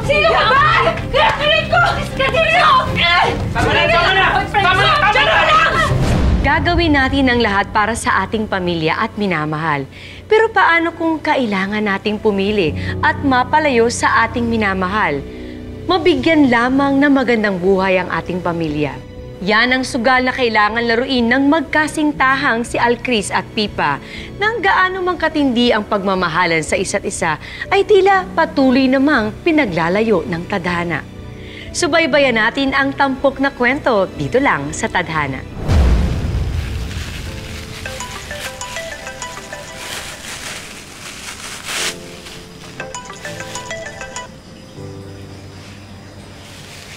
Sino ka ba? Kakalit ko! Sino? Tama na! Gagawin natin ang lahat para sa ating pamilya at minamahal. Pero paano kung kailangan nating pumili at mapalayo sa ating minamahal? Mabigyan lamang ng magandang buhay ang ating pamilya. Yan ang sugal na kailangan laruin ng magkasingtahang si Alcris at Pipa. Nang gaano mang katindi ang pagmamahalan sa isa't isa, ay tila patuloy namang pinaglalayo ng tadhana. Subaybayan natin ang tampok na kwento dito lang sa Tadhana.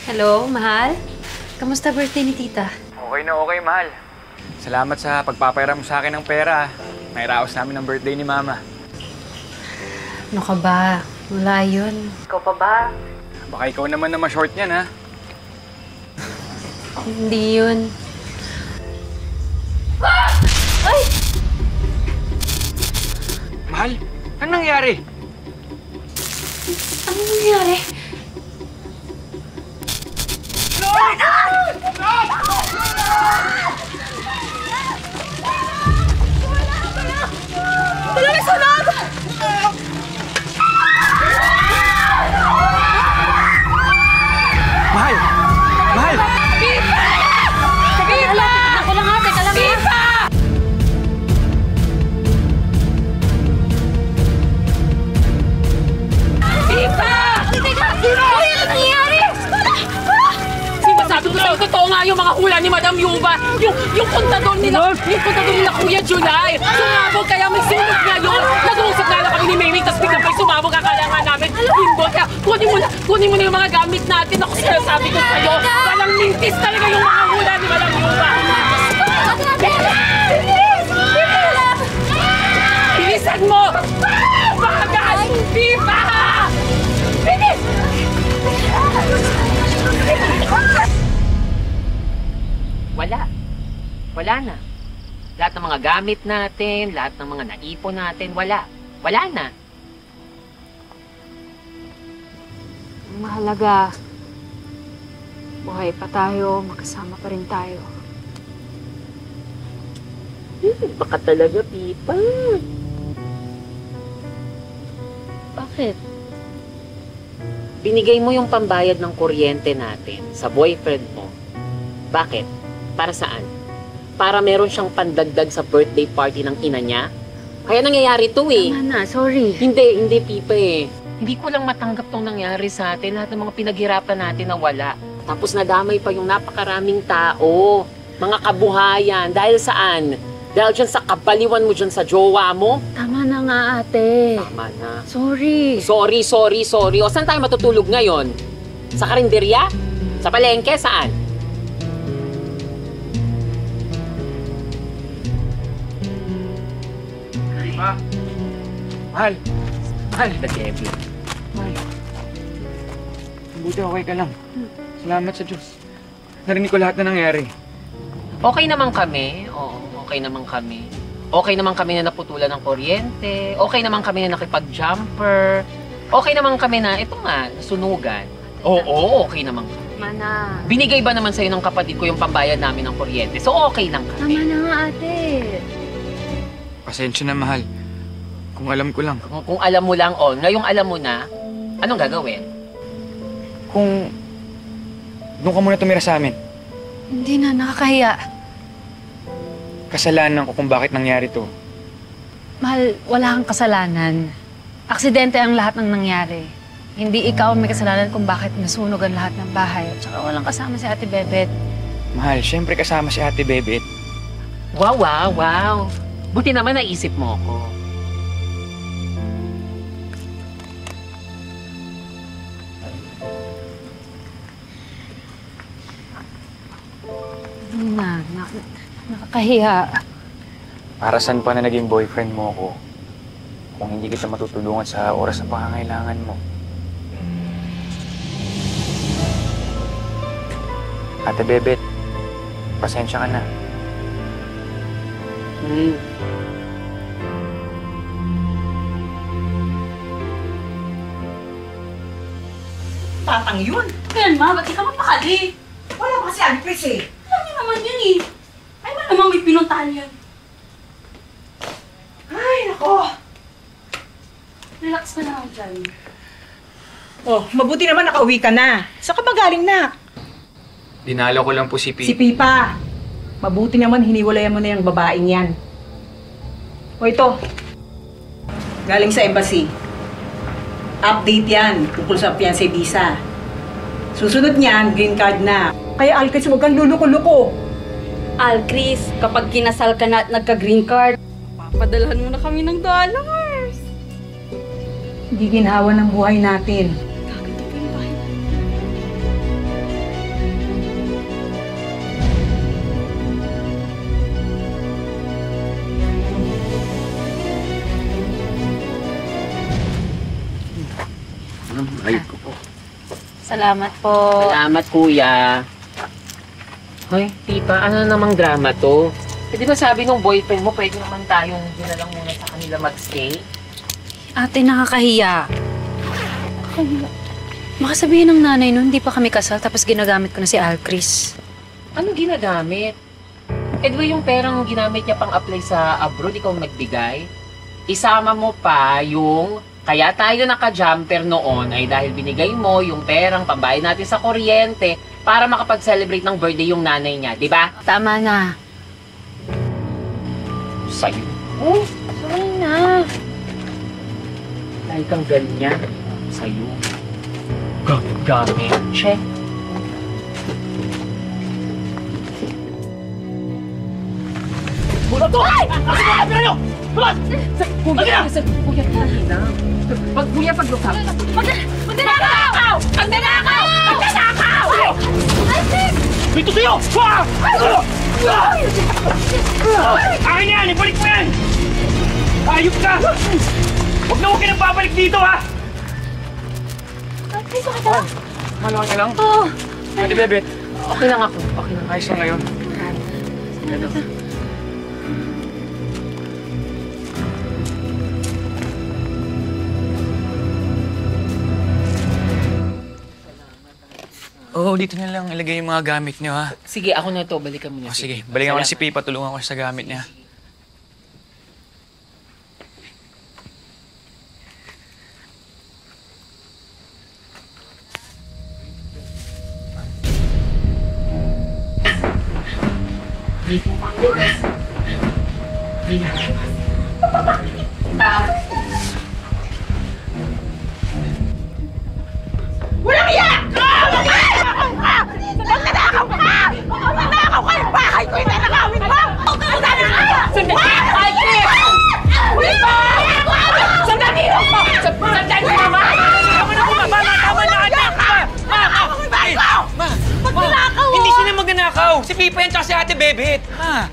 Hello, mahal? Kamusta birthday ni tita? Okay na okay, mahal. Salamat sa pagpapairam mo sa akin ng pera. Nairaos namin ang birthday ni Mama. Ano ka ba? Wala yun. Ikaw pa ba? Baka ikaw naman na ma-short niyan, ha? Hindi yun. Ay! Mahal, anong nangyari? Anong nangyari? Mahal! Mahal! Pipa! Ako lang ha, teka lang ha. Pipa! Teka! Uy, ano nangyayari? Sabi ko sa'yo, totoo nga yung mga hula ni Madam Yuba. Yung kontador nila Kuya July. Sumabog kaya may sunog ngayon. Nag-uusap na kami ni Mary, tapos biglang may sumabog. Akala nga namin, himbol. Kaya kunin mo na yung mga gamit natin. Ako sabi ko sa'yo, walang mintis talaga yung mga hula ni Madam Yuba. Bilisan mo! Bagal! Pipa! Bilis! Wala na. Lahat ng mga gamit natin, lahat ng mga naipon natin, wala. Wala na. Mahalaga. Buhay pa tayo, magkasama pa rin tayo. Baka talaga, Pipa. Bakit? Binigay mo yung pambayad ng kuryente natin sa boyfriend mo. Bakit? Para saan? Para meron siyang pandagdag sa birthday party ng ina niya? Kaya nangyayari to eh. Tama na, sorry. Hindi Pipa eh. Hindi ko lang matanggap tong nangyari sa atin. Lahat ng mga pinaghirapan natin na wala. Tapos nadamay pa yung napakaraming tao. Mga kabuhayan. Dahil saan? Dahil dyan sa kabaliwan mo dyan sa jowa mo? Tama na nga, ate. Tama na. Sorry. Sorry. O saan tayo matutulog ngayon? Sa karinderya? Sa palengke? Saan? Mahal! Mahal! The devil. Mahal! Buti okay ka lang. Salamat sa Diyos. Narinig ko lahat na nangyari. Okay naman kami. Oo, okay naman kami. Okay naman kami na naputulan ng kuryente. Okay naman kami na nakipag-jumper. Okay naman kami na, ito nga, nasunugan. Oo, okay naman kami. Mana. Binigay ba naman sa'yo ng kapatid ko yung pambayad namin ng kuryente? So okay lang Tama kami. na nga, ate. Pasensya na, mahal. Kung alam ko lang. Kung alam mo lang, ngayong alam mo na, anong gagawin? Kung doon ka muna tumira sa amin. Hindi na, nakakahiya. Kasalanan ko kung bakit nangyari to. Mahal, wala kang kasalanan. Aksidente ang lahat ng nangyari. Hindi ikaw ang may kasalanan kung bakit nasunog ang lahat ng bahay. At saka walang kasama si Ate Bebet. Mahal, syempre kasama si Ate Bebet. Wow. Buti naman naisip mo ko. Hindi na, nakakahiya. Para saan pa na naging boyfriend mo ko kung hindi kita matutulungan sa oras na pangangailangan mo? Ate Bebet, pasensya ka na. batang yun. Yan, ma, ba't di ka mapakali? Wala pa kasi Alfred eh. Alam niyo naman yun eh. Ay, malamang may pinuntahan yan. Ay, nako. Relax ka na lang dyan. Oh, mabuti naman nakauwi ka na. Saan ka ba galing na? Dinalo ko lang po si Si Pipa. Mabuti naman hiniwalayan mo na yung babaeng yan. O ito. Galing sa embassy. Update yan tungkol sa fiancé visa. Susunod niyan, green card na. Kaya Alcatraz, huwag kang luluko-luko. Chris, kapag kinasal ka na at nagka-green card, papadalhan mo na kami ng dollars. Hindi ginhawa ng buhay natin. Gaganda pa yung bahay. Ay, ko po. Salamat po. Salamat, kuya. Hoy, Pipa, ano namang drama to? Eh, di ba sabi nung boyfriend mo, pwede naman tayong na lang muna sa kanila mag-stay? Ate, nakakahiya. Baka sabihin ng nanay nun, hindi pa kami kasal, tapos ginagamit ko na si Alcris. Ano ginagamit? Eh, di ba yung perang ginamit niya pang-apply sa abroad, ikaw nagbigay? Isama mo pa yung kaya tayo naka-jumper noon ay dahil binigay mo yung perang pambayad natin sa kuryente para makapag-celebrate ng birthday yung nanay niya, di ba? Tama na. Sa'yo. Oh, sorry na. Dahil kang ganyan, sa'yo. Gamit. Check. Bulat to! Ay! Kasi mga kapira nyo! Bulat! Kuya! Kuya, kanina. Pag-lusap. Magnanakaw! Magnanakaw! Magnanakaw! Dito sa'yo! Akin yan! Ibalik mo yan! Ayop ka! Huwag na huwag ka nang babalik dito, ha! Maluhan ka lang? Oo. Ate Bebet, Okay lang ako. Okay lang. ayos na ngayon. Oo, dito na lang ilagay yung mga gamit niyo, ha? Sige, ako na to. Balikan mo na. O sige, balikan ko na si Pipa, tulungan ko siya sa gamit niya. Walang iya! Magnanakaw ka! Magnanakaw ka! Yung bahay ko yung nanakawin mo! Sandali! Ay, Chris! Pipa! Sandali! Sandali, mama! Tama na, mama! Tama na, anak! Magnanakaw! Hindi sila magnanakaw! Si Pipa yan tsaka si Ate Bebet! Ha?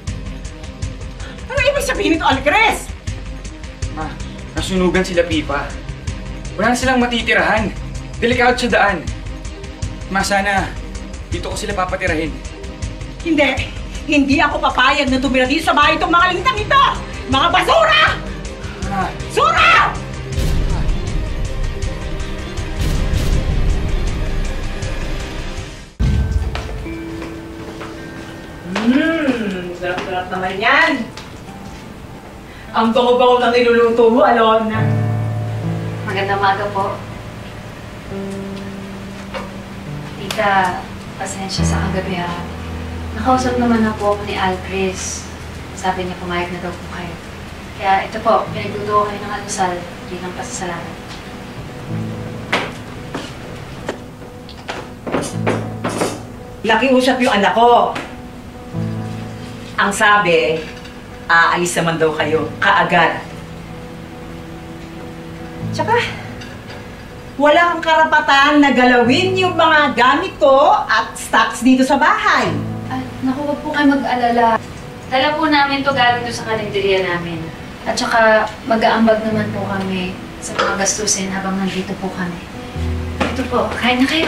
Ano ibig sabihin nito, Alcres? Ma, nasunugan sila Pipa. Wala na silang matitirahan. Delikado sa daan. Ma, sana dito ko sila papatirahin. Hindi. Hindi ako papayag na tumira dito sa bahay itong mga lintang ito! Mga basura! Ma, Sura! Sarap-sarap naman yan. Ang bango-bango ng niluluto mo, Alona. Magandang umaga po. Tita, pasensya sa kagabi ha. Nakausap naman na po ako ni Alcris. Sabi niya pumayag na daw po kayo. Kaya ito po, pinagluto ko kayo ng almusal bilang pasasalamat. Nakiusap yung anak ko. Ang sabi, aalis naman daw kayo, kaagad. Tsaka, wala kang karapatan na galawin yung mga gamit ko at stocks dito sa bahay. Ay, naku, wag po kayo mag-alala. Dala po namin to galing doon sa kalendarya namin. At saka, mag-aambag naman po kami sa mga gastusin habang nandito po kami. Ito po, kain na kayo.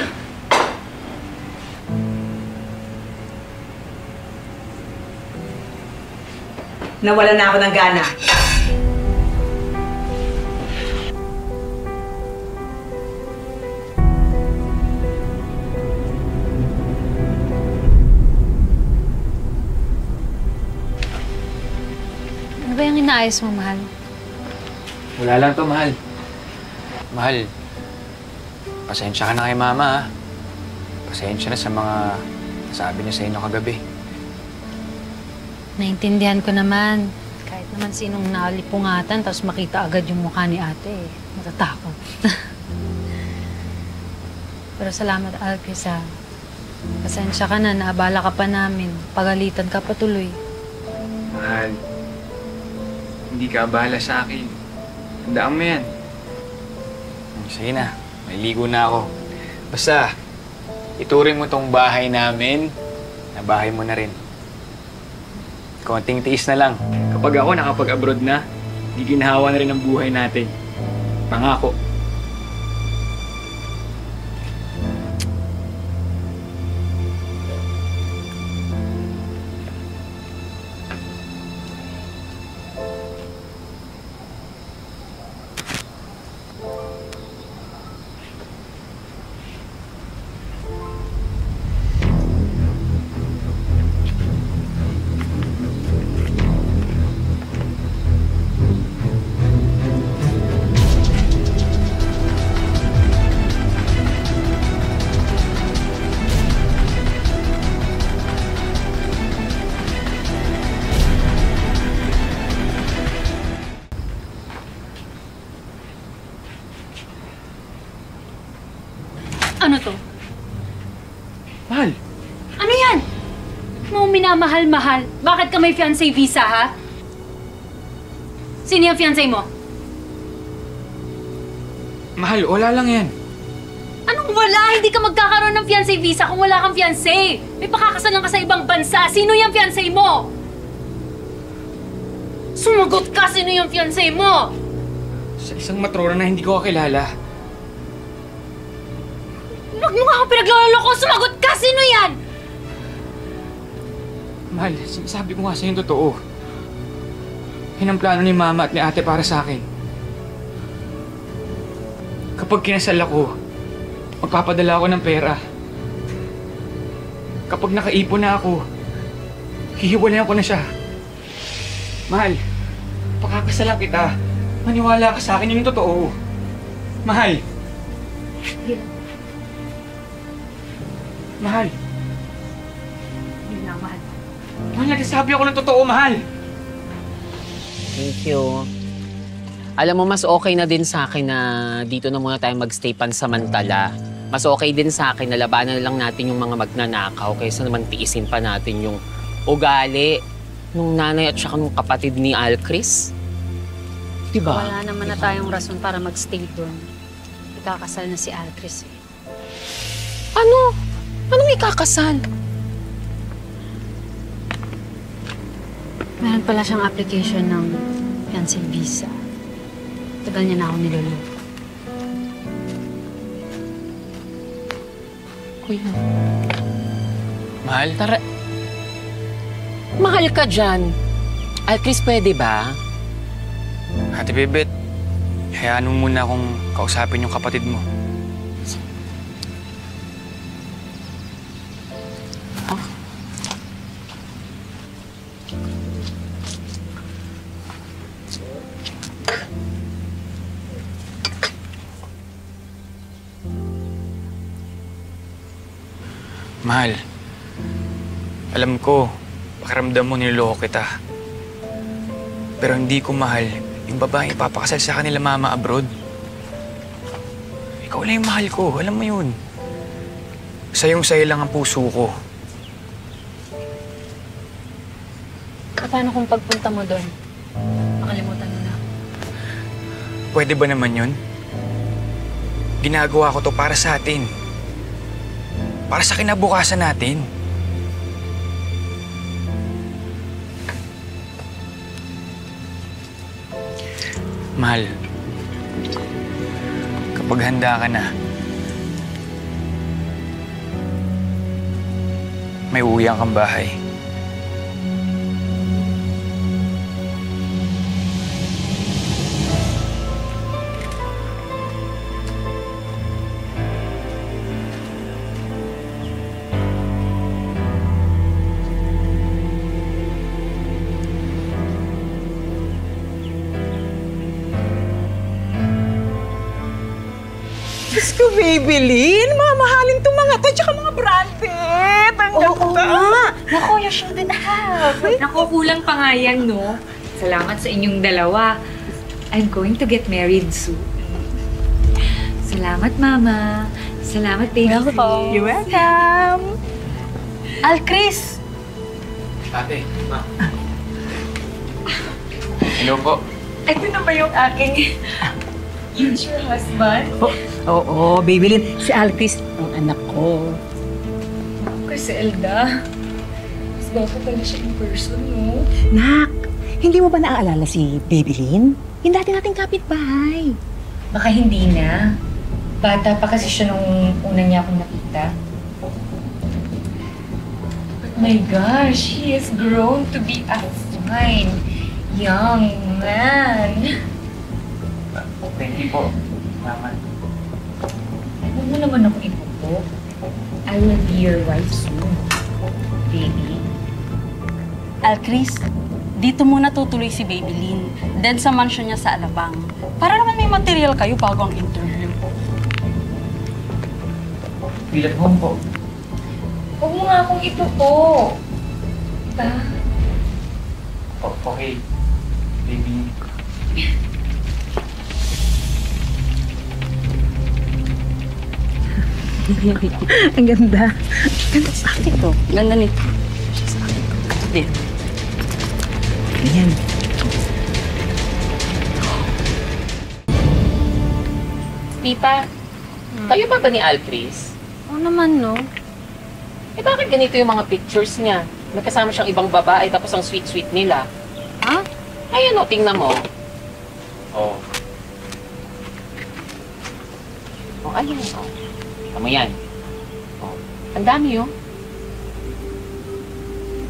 Nawala na ako ng gana. inaayos mo, mahal? Wala lang to, mahal. Mahal, pasensya ka na kay mama, ha? Pasensya na sa mga sabi niya sa inyo kagabi. Naintindihan ko naman. Kahit naman sinong nalipungatan, tapos makita agad yung mukha ni ate. Matatakot. Pero salamat, Alcris, ha. Pasensya ka na, naabala ka pa namin. Pagalitan ka pa tuloy. Mahal, hindi ka abala sa akin. Tandaan mo yan. Sige na, may ligo na ako. Basta, ituring mo tong bahay namin na bahay mo na rin. Konting tiis na lang. Kapag ako nakapag-abroad na, di ginahawa na rin ang buhay natin. Pangako. Ano to? Mahal, Ano yan? Mo minamahal-mahal. Bakit ka may fiancé visa, ha? Sino yung fiancé mo? mahal, wala lang yan. Anong wala? Hindi ka magkakaroon ng fiancé visa kung wala kang fiancé. May pakakasalan ka sa ibang bansa. Sino yung fiancé mo? Sumagot ka! Sino yung fiancé mo? Sa isang matrona na hindi ko kakilala. Huwag mo nga ako pinaglaloko! Sumagot ka! Sino yan? Mahal, sinasabi ko nga sa'yo yung totoo. Yun ang plano ni mama at ni ate para sa akin. Kapag kinasal ako, magpapadala ako ng pera. Kapag nakaipon na ako, hihiwalayan ko na siya. Mahal, pakakasalan kita. Maniwala ka sa akin, yun yung totoo. Mahal. Mahal. Yun lang, mahal. Mahal, nagsasabi ako ng totoo, mahal. Thank you. Alam mo, mas okay na din sa akin na dito na muna tayo magstay pansamantala. Mas okay din sa akin na labanan na lang natin yung mga magnanakaw kaysa naman tiisin pa natin yung ugali nung nanay at saka nung kapatid ni Alcris. Diba? Wala naman na tayong rason para magstay doon. Ikakasal na si Alcris. Ano? Anong ikakasal? Meron pala siyang application ng fiancé visa. Tagal niya na ako niloloko. Kuya. Mahal? Tara. Mahal ka dyan. Alcris, pwede ba? Ate Bebet, hayaan mo muna akong kausapin yung kapatid mo. Mahal, alam ko, pakiramdam mo niloloko kita. Pero hindi ko mahal yung babaeng ipapakasal sa kanila mama abroad. Ikaw lang yung mahal ko, alam mo yun. Sayong-sayo lang ang puso ko. Paano kung pagpunta mo doon? Makalimutan mo na. Pwede ba naman yun? Ginagawa ko to para sa atin. Para sa kinabukasan natin. Mahal, kapag handa ka na, may uuwian kang bahay. Diyos ko, Babylin. Mamahalin itong mga to, tsaka mga branded. Ang ganda. Naku, you shouldn't have. Naku, kulang pa nga yan, no? Salamat sa inyong dalawa. I'm going to get married soon. Salamat, Mama. Salamat, baby. You're welcome. Alcris! Ate, ma. Hello po. Ito na ba yung aking future husband? Oo, Babylin. Si Alcris, ang anak ko. Kasi Elda, mas baka talaga siya in person, no? Nak, hindi mo ba naaalala si Babylin? Yung dati nating kapitbahay. Baka hindi na. Bata pa kasi siya nung una niya akong nakita. But my gosh, he has grown to be a fine young man. Thank you po. Salamat. Huwag mo naman ako ipupo. I will be your wife soon, baby. Alcris, dito muna tutuloy si Babylin. Then sa mansion niya sa Alabang. Para naman may material kayo bago ang interview. Bilat home po. Huwag mo nga akong ipupo. Diba? Okay. Baby. Ang ganda. Ganda sa akin to. Ganda nito. Hindi. Ayan. Tita, kayo ba ni Alcris? Oo naman, no? Eh bakit ganito yung mga pictures niya? Nagkasama siyang ibang babae tapos ang sweet-sweet nila. Ha? Ayan o, tingnan mo. Oh. Oh, ayun o. Tama yan. Oh. Ang dami oh.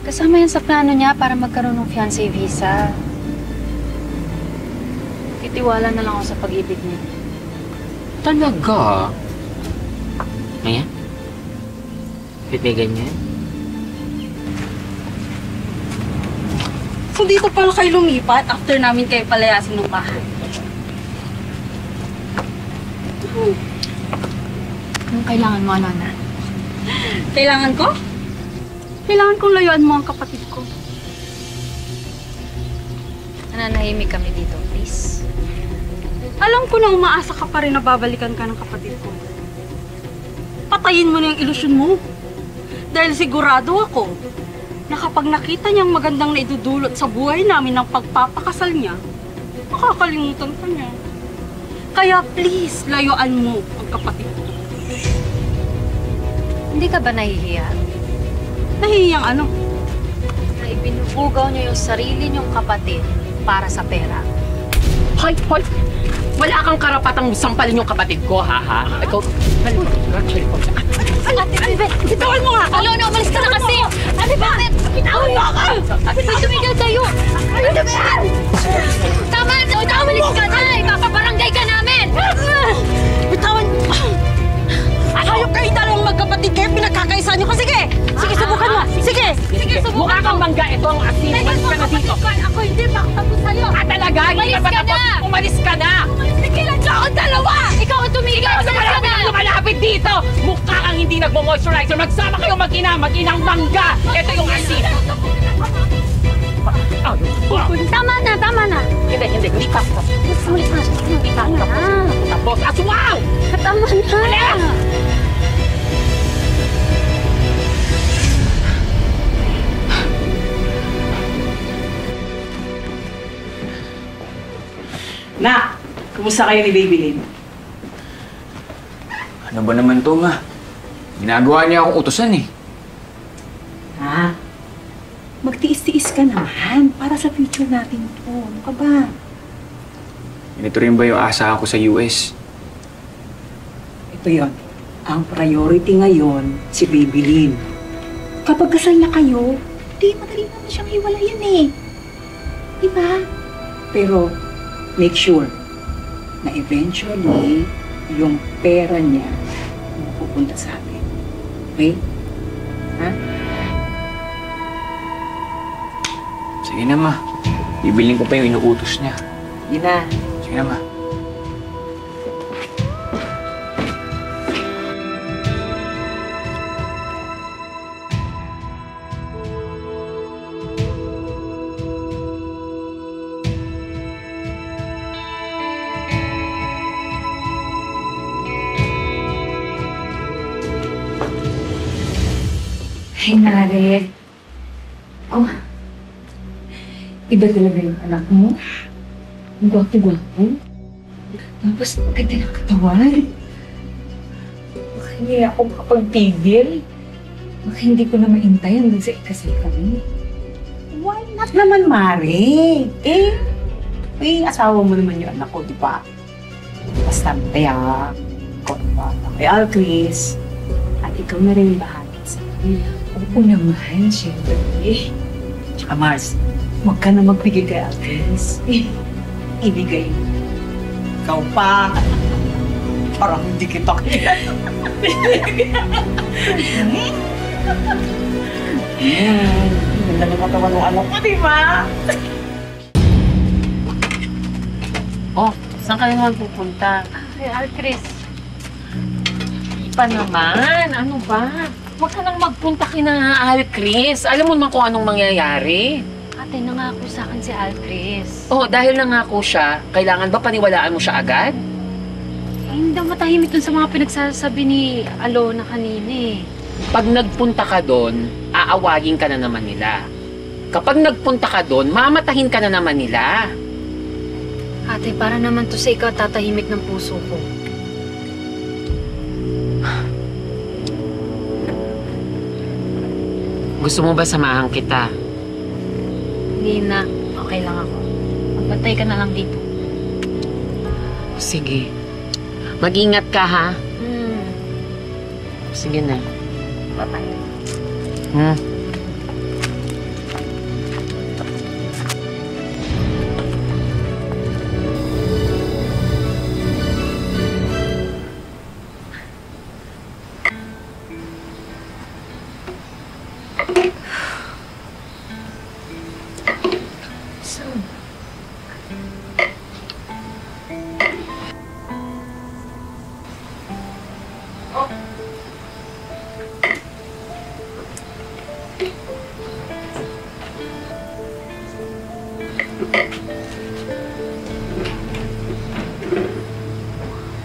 Kasama yan sa plano niya para magkaroon ng fiancé visa. Titiwala na lang ako sa pag-ibig niya. Talaga? Ayan. Bakit may ganyan? So dito pala kayo lumipat after namin kayo palayasin ng bahay. Anong kailangan mo, Nana? Kailangan ko? Kailangan kong layuan mo ang kapatid ko. Nananahimik kami dito, please. Alam ko na umaasa ka pa rin na babalikan ka ng kapatid ko. Patayin mo na yung ilusyon mo. Dahil sigurado ako na kapag nakita niyang magandang naidudulot sa buhay namin ng pagpapakasal niya, makakalimutan ka niya. Kaya please, layuan mo ang kapatid ko. Hindi ka ba nahihiya? Nahihiyang ano? Na ibinubugaw niyo yung sarili niyong kapatid para sa pera. Hoy, hoy! Wala kang karapatang sampalin yung kapatid ko, ha? Ikaw, Bitawan mo nga! Alo, umalis ka na kasi! Ano ba? Bitawan mo ako! Tumigil kayo! Ano ba yan? Tama na! Umalis ka na! Ipapabarangay ka namin! Bitawan! Hayop kayo dalawang magkapatid kayo, pinagkakaisa niyo ko. Sige! Sige, subukan mo! Sige! Sige, Mukha kang mangga. Ito ang asin. Umalis ka na dito. Ako hindi pa ako tapos sa'yo! Talaga? Hindi ka ba tapos? Umalis ka na! Tigilan niyo ako dalawa! Ikaw ang tumigil! Lumalapit dito! Mukha kang hindi nagmo-moisturizer. Magsama kayong mag-ina, mag-inang mangga. Ito yung asin. Tama na! Tama na! Hindi tapos. Umalis na siya. Hindi tapos. Tapos. Aswaw! Tama na! Nak, kumusta kayo ni Babylin? Ano ba naman to, ma? Ginagawa niya akong utusan eh. Ha? Magtiis-tiis ka naman para sa future natin to. Ano ka ba? Ganito rin ba yung asahan ko sa US? Ito yon. Ang priority ngayon, si Babylin. Kapag kasal na kayo, di madali naman siyang hiwalayan eh. Diba? Pero, make sure na eventually, yung pera niya mapupunta sa atin. Okay? Ha? Sige na, ma. Bibilin ko pa yung inuutos niya. Yun na. Sige na, ma. Ay, Nare. Oh, iba talaga yung anak mo. Ang gwapo-gwapo. Tapos, ang ganda ng katawan. Baka hindi ako makapagpigil. Baka hindi ko na maintay hanggang sa ikasal kami. Why not naman, Mare? Eh, asawa mo naman yung anak ko, di ba? Basta kaya, ikaw na kay Alcris. At ikaw na rin bahala sa akin. Oo naman, syempre. Tsaka Mars, huwag ka na magbigay kay Alcris. Ibigay mo. Ikaw pa. Parang hindi kita kilala. Ganda ng katawan ng anak mo, di ba? Oh, saan kayo naman pupunta? Kay Alcris. Pa naman, ano ba? Huwag ka nang magpunta kina Alcris. Alam mo naman kung anong mangyayari. Ate, nangako sa akin si Alcris. Oh, dahil nangako siya, kailangan ba paniwalaan mo siya agad? Hindi daw matahimik dun sa mga pinagsasabi ni Alona kanina eh. Pag nagpunta ka doon, aawagin ka na naman nila. Kapag nagpunta ka doon, mamatahin ka na naman nila. Ate, para naman to sa ikaw tatahimik ng puso ko. Gusto mo ba samahan kita? Hindi na. Okay lang ako. Magbantay ka na lang dito. Sige. Mag-ingat ka, ha? Sige na. Bye-bye.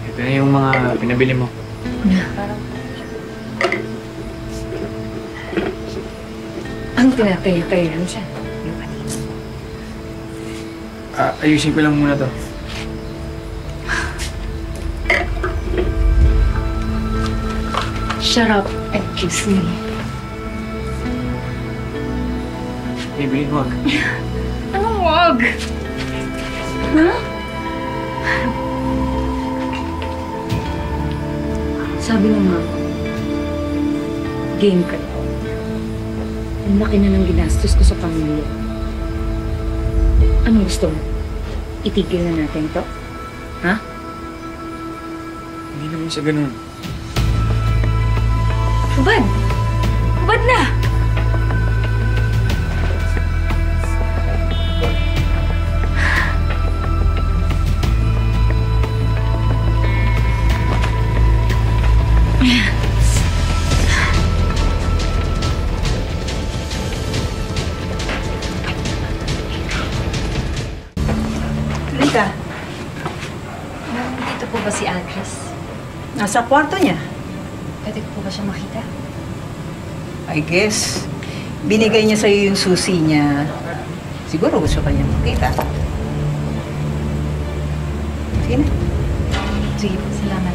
Ito na yung mga pinabili mo. Ang tinatay-tay lang siya. Yung kanina. Ayusin ko lang muna to. Shut up and kiss me. Bibili ko. Anong wag? Ha? Sabi ng mama, game ka daw. Ang laki na ng ginastos ko sa pamilya. Anong gusto mo? Itigil na natin to? Ha? Hindi naman sa ganun. Hubad! Hubad na! Halika. Dito po ba si Alcris? Nasa kwarto niya. Pwede ko po ba siya makita? I guess, binigay niya sa'yo yung susi niya. Siguro gusto ka niya makita. Sige na. Sige po, salamat.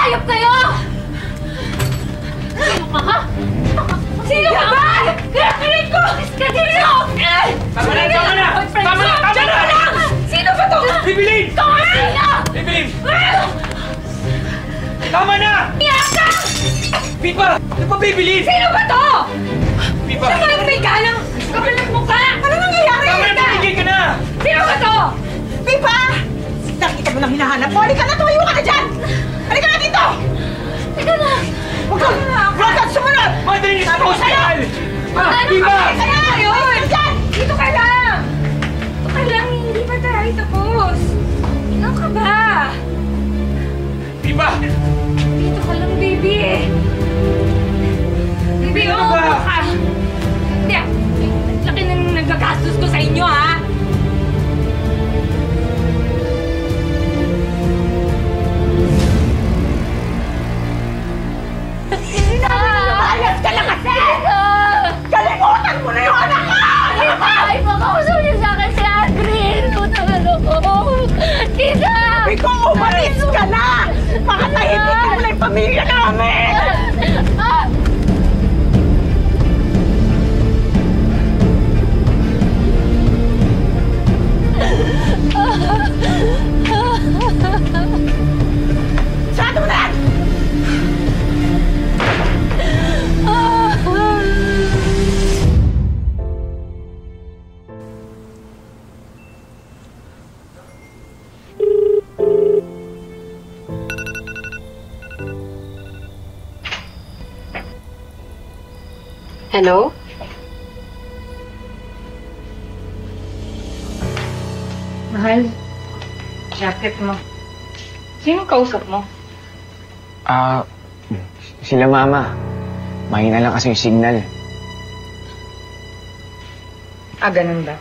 Hayop kayo! Sino ka, ha? Sino ka ba? Kinakilig ko! Sino? Tama na! Tama na! Tama na! Tama na! Sino ba to? Bibilin! Ito nga sino? Bibilin! Tama na! Iyaka! Pipa! Ano pa bibilin? Sino ba to? Pipa! Sino ba may ganang kapalang mukha? Ano nangyayari? Tama na! Tumigil ka na! Sino ba to? Pipa! Nakita mo lang hinahanap mo. Halika na, tumayo ka na dyan! Halika na dito! Teka na! Huwag ka sumunod! Madaling niyo sa hospital! Ano Pipa! ka na ngayon? Dito ka lang! Dito ka lang, hindi pa tayo tapos. Ano ka ba? Pipa! Dito ka lang, baby. Hello? Mahal, jacket mo. Sino kausap mo? Sila mama. Mahina lang kasi yung signal. Ganun ba?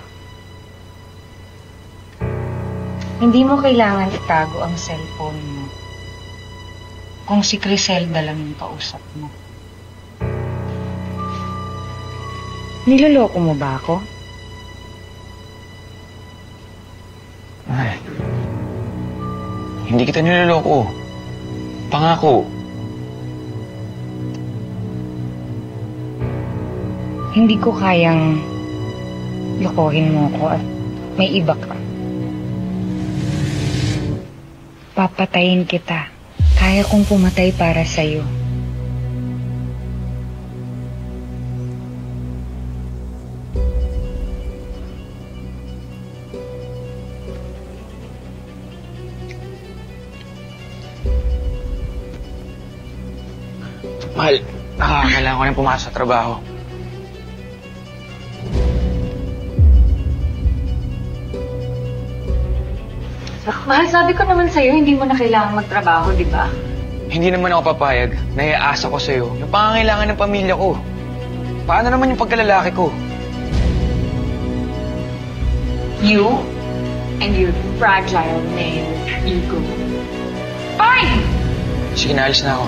Hindi mo kailangan itago ang cellphone mo. Kung si Criselda lang yung kausap mo. Niloloko mo ba ako? Ay, hindi kita niloloko. Pangako. Hindi ko kayang lokohin mo ko at may iba ka. Papatayin kita. Kaya kong pumatay para sa'yo. Mahal, kailangan ko nang pumasok sa trabaho. Mahal, sabi ko naman sa'yo, hindi mo na kailangan magtrabaho, di ba? Hindi naman ako papayag. Naiaasa ko sa'yo yung pangangailangan ng pamilya ko. Paano naman yung pagkalalaki ko? You and your fragile male ego. Fine! Sige, naalis na ako.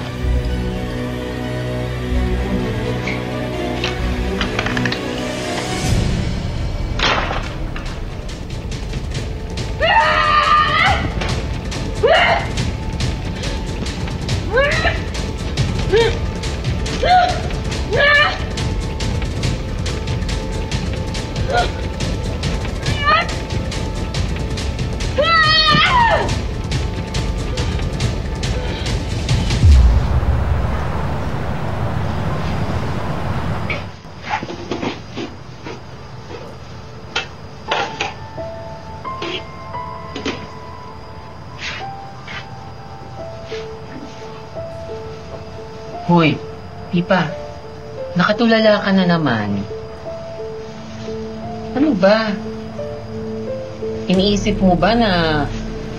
Hoy, Pipa, nakatulala ka na naman. Ano ba? Iniisip mo ba na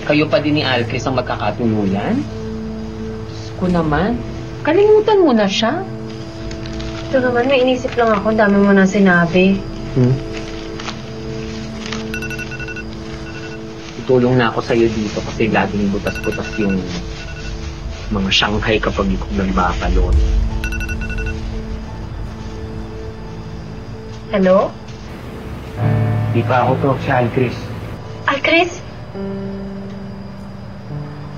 kayo pa din ni Alcris ang magkakatuluyan? Diyos ko naman, kalimutan mo na siya. Ito naman, may inisip lang ako. Dami mo nang sinabi. Tutulong na ako sa'yo dito kasi laging butas-butas yung mga Shanghai kapag ikaw nagbabalon. Hello? Di pa ako to, si Alcris. Alcris?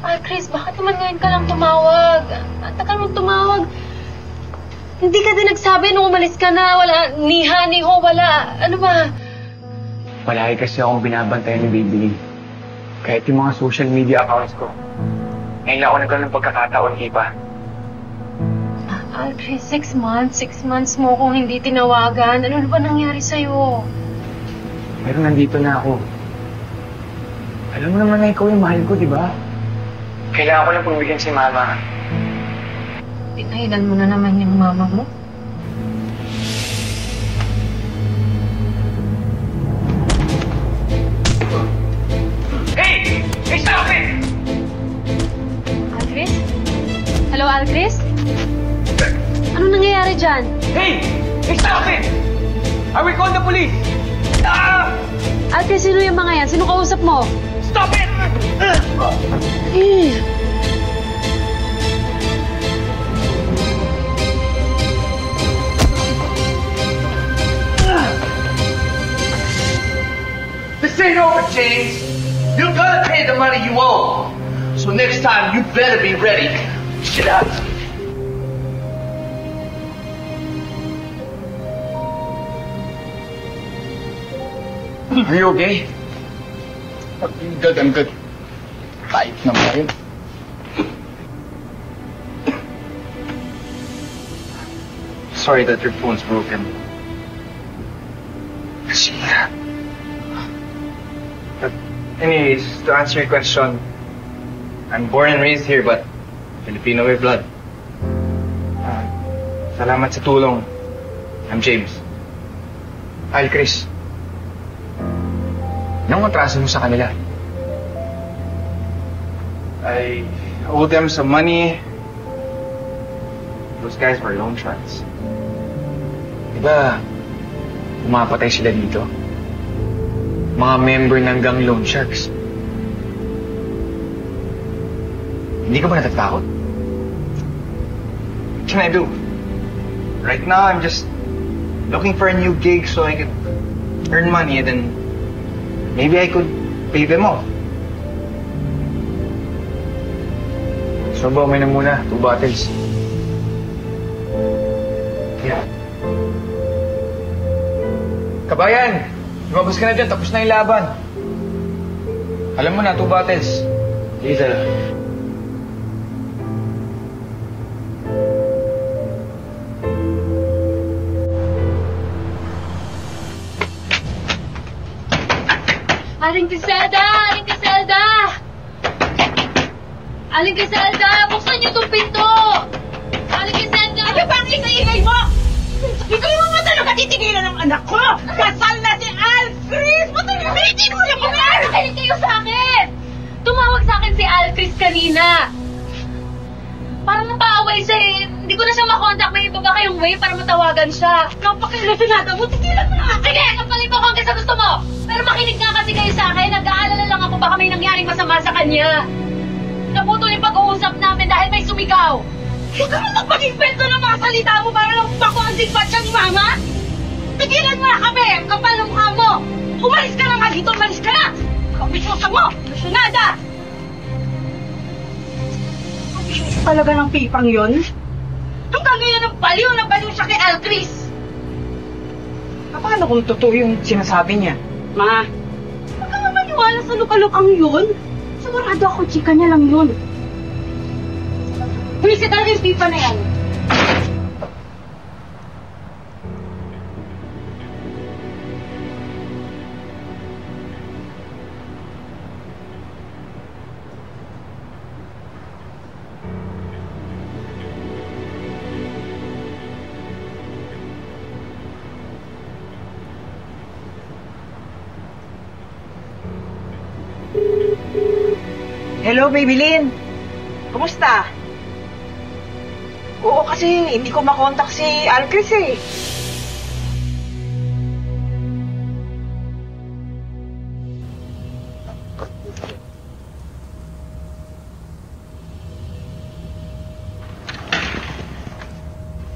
Alcris, bakit naman ngayon ka lang tumawag? Ang tagal mong tumawag. Hindi ka din nagsabi nung umalis ka na. Wala, ni ha, ni ho, wala. Ano ba? Palagi kasi akong binabantayan ni Baby. Kahit yung mga social media accounts ko. Ngayon lang ako nagkaroon ng pagkakataon, Ipa. Alcris, 6 months. 6 months mo kung hindi tinawagan. Ano ba nangyari sa'yo? Pero nandito na ako. Alam mo naman na ikaw yung mahal ko, di ba? Kailangan ko lang pagbigyan si Mama. Pinahilan mo na naman yung mama mo. Hey! Hey, stop it! Alcris? Hello, Alcris? Ano nangyayari dyan? Hey! Hey, stop it! I will call the police! Ah! Alcris, sino yung mga yan? Sino kausap mo? Stop it! This ain't over, James. You gotta pay the money you owe. So next time, you better be ready. Get out. Are you okay? I'm good, I'm good. Kahit naman yun. Sorry that your phone's broken. Sira. Anyways, to answer your question, I'm born and raised here but Filipino by blood. Salamat sa tulong. I'm James. Al, Chris. Anong atraso mo sa kanila? I owed them some money. Those guys were loan sharks. Diba, pumapatay sila dito? Mga member ng gang loan sharks. Hindi ka ba natatakot? What can I do? Right now, I'm just looking for a new gig so I could earn money and then maybe I could pay them off. So ba, umay na muna. 2 bottles. Yeah. Kabayan! Lumabas ka na dyan. Tapos na yung laban. Alam mo na, 2 bottles. Sige, dala. Aling Griselda! Aling Griselda! Aling Griselda! Buksan niyo itong pinto! Aling Griselda! Ano ba ang ingay-ingay mo? Ikaw mo ba talaga titigilan ng anak ko? Kasal na si Alfred! Matalitin mo lang ako! Nakikinig kayo sa akin! Tumawag sa akin si Alcris kanina. Parang napaaway siya eh. Hindi ko na siya makontak. May iba ba kayong way para matawagan siya? Napakailasinada mo! Tigilan mo na! Sige! Kapalit mo kung sa gusto mo! Pero makinig nga kasi kayo sa akin. Nag-aalala lang ako baka may nangyaring masama sa kanya. Naputol yung pag-uusap namin dahil may sumigaw. Huwag ka man magpag-invento ng mga salita mo para lang bako ang digbat siya ni Mama! Tigilan mo na kami! Ang kapal ng mukha mo! Umalis ka na nga dito! Umalis ka na! Kabisyosa mo! Ilusyonada! Kabisyosa talaga ng pipang yun? Hanggang ngayon ang baliw na baliw siya kay Alcris! Paano kung totoo yung sinasabi niya? Ma, huwag ka nga maniwala sa lukalukang yun. Sigurado ako, chika niya lang yun. Visit talaga yung pipa na yan. Hello, Baby Lynn. Kumusta? Oo, kasi hindi ko makontak si Alcris eh.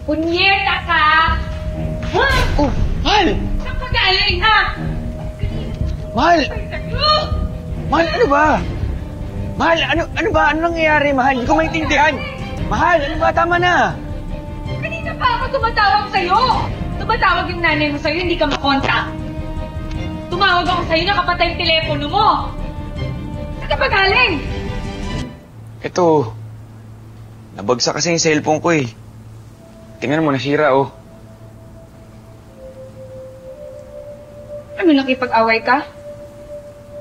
Punyeta ka! Ha? Oh, Mahal! Saan ka galing, ha? Mahal! Mahal, ano ba? Mahal, ano ba? Ano nangyayari, Mahal? Hindi ko maintindihan. Mahal, ano ba? Tama na. Kanina pa ako tumatawag sa'yo. Tumatawag yung nanay mo sa'yo, hindi ka makontak. Tumawag ako sa'yo, nakapatay yung telepono mo. Saan ka ba galing? Ito, nabagsak kasi yung cellphone ko eh. Tingnan mo, nasira oh. Ano, nakipag-away ka?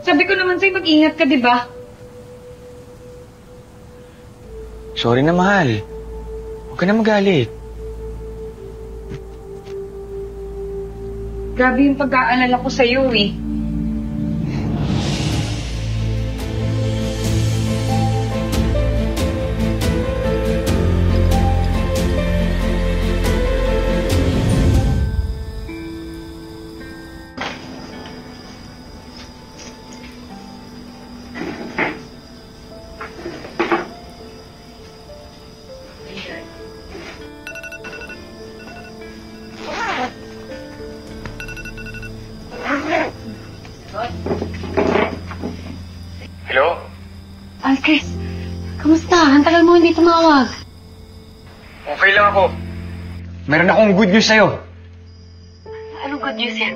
Sabi ko naman sa'yo, mag-ingat ka, di ba? Sorry na, Mahal. Huwag ka na magalit. Grabe yung pag-aalala ko sa'yo eh. Hello? Alcris, kamusta? Ang tagal mo hindi tumawag. Okay lang ako. Meron akong good news sa'yo. Anong good news yan?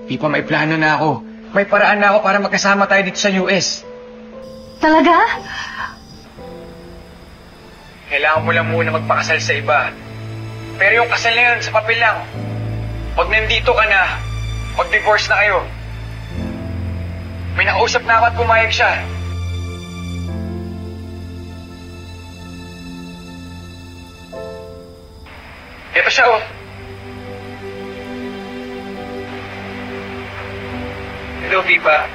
Pipa, may plano na ako. May paraan na ako para magkasama tayo dito sa US. Talaga? Kailangan mo lang muna magpakasal sa iba. Pero yung kasal na yun, sa papel lang. Pag nandito ka na, mag-divorce na kayo. May nakausap na ako at pumayag siya. Ito siya, oh. Hello, Pipa.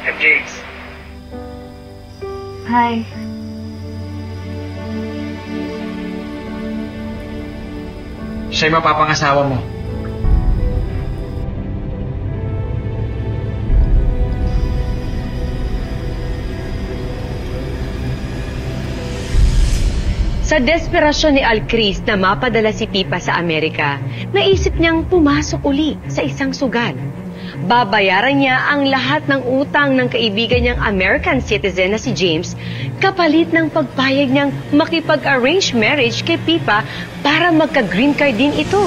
I'm James. Hi. Siya yung mapapangasawa mo. Sa desperasyon ni Alcris na mapadala si Pipa sa Amerika, naisip niyang pumasok uli sa isang sugal. Babayaran niya ang lahat ng utang ng kaibigan niyang American citizen na si James kapalit ng pagpayag niyang makipag-arrange marriage kay Pipa para magka-green card din ito.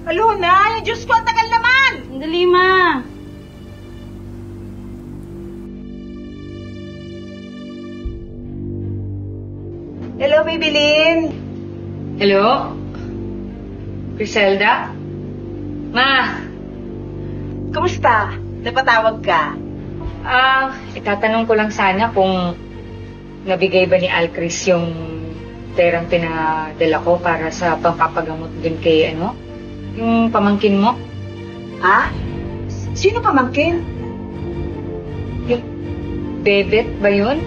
Hello, Nay! Diyos ko, ang tagal naman! Sandali, Ma. Hello, Baby Lynn! Hello? Griselda? Ma! Kumusta? Napatawag ka? Itatanong ko lang sana kung nabigay ba ni Alcris yung perang pinadala ko para sa pampapagamot dun kay yung pamangkin mo. Ha? Sino pamangkin? Yung Bebet ba yun?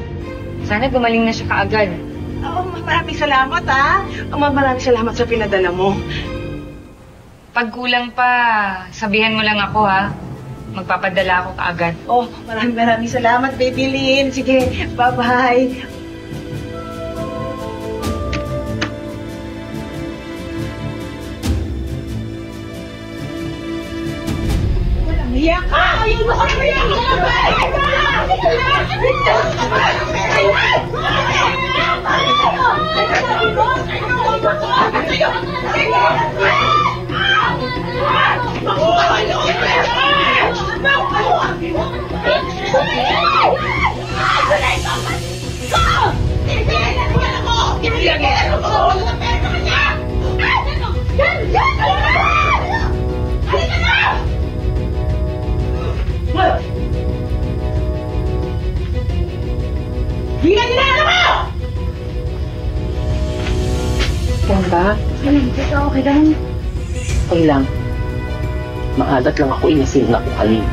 Sana gumaling na siya kaagad. Oh, maraming salamat, ha? Maraming salamat sa pinadala mo. Pag kulang pa, sabihan mo lang ako, ha? Magpapadala ako kaagad. Oh, maraming salamat, Baby Lynn. Sige, bye-bye. Walang hiya ka! Ayun mo kami! Ganda? Okay lang. Maalat lang ako, inasin na ako kanina.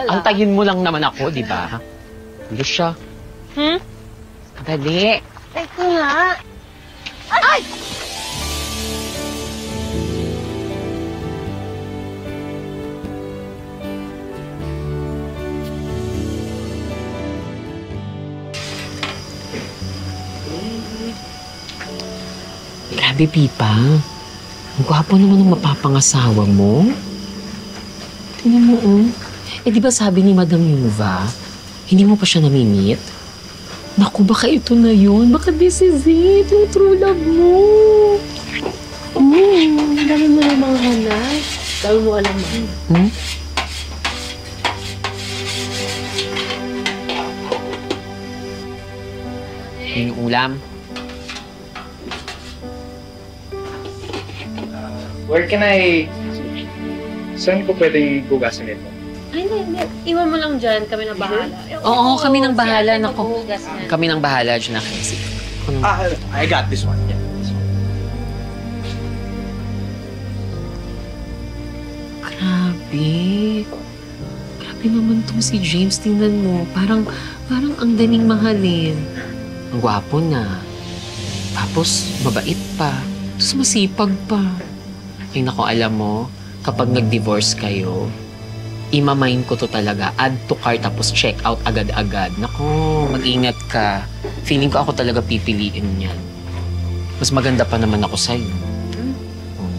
Antayin mo lang naman ako, di ba? Lucia. Dali. Ito nga. Ay! Grabe, Pipa. Ang gwapo naman ng mapapangasawa mo. Tingnan mo, oh. Eh, di ba sabi ni Madam Yuva, hindi mo pa siya namimit? Naku, baka ito na yun. Baka this is it. Yung true love mo. Dami mo ng mga hanap. Dami mo alam mo. Yung ulam. Where can I... Saan ko pwedeng hugasan ito? Ay, hindi. Iwan mo lang dyan. Kami na bahala. Oo, kami nang bahala. Naku, kami nang bahala dyan na kasi. I got this one. Yeah. Grabe. Grabe naman tong si James. Tingnan mo. Parang ang daming mahalin. Ang gwapo na. Tapos, mabait pa. Tapos masipag pa. Ay, naku, alam mo, kapag nag-divorce kayo, imamain ko to talaga. Add to cart tapos check out agad-agad. Naku, mag-ingat ka. Feeling ko ako talaga pipiliin yan. Mas maganda pa naman ako sa'yo.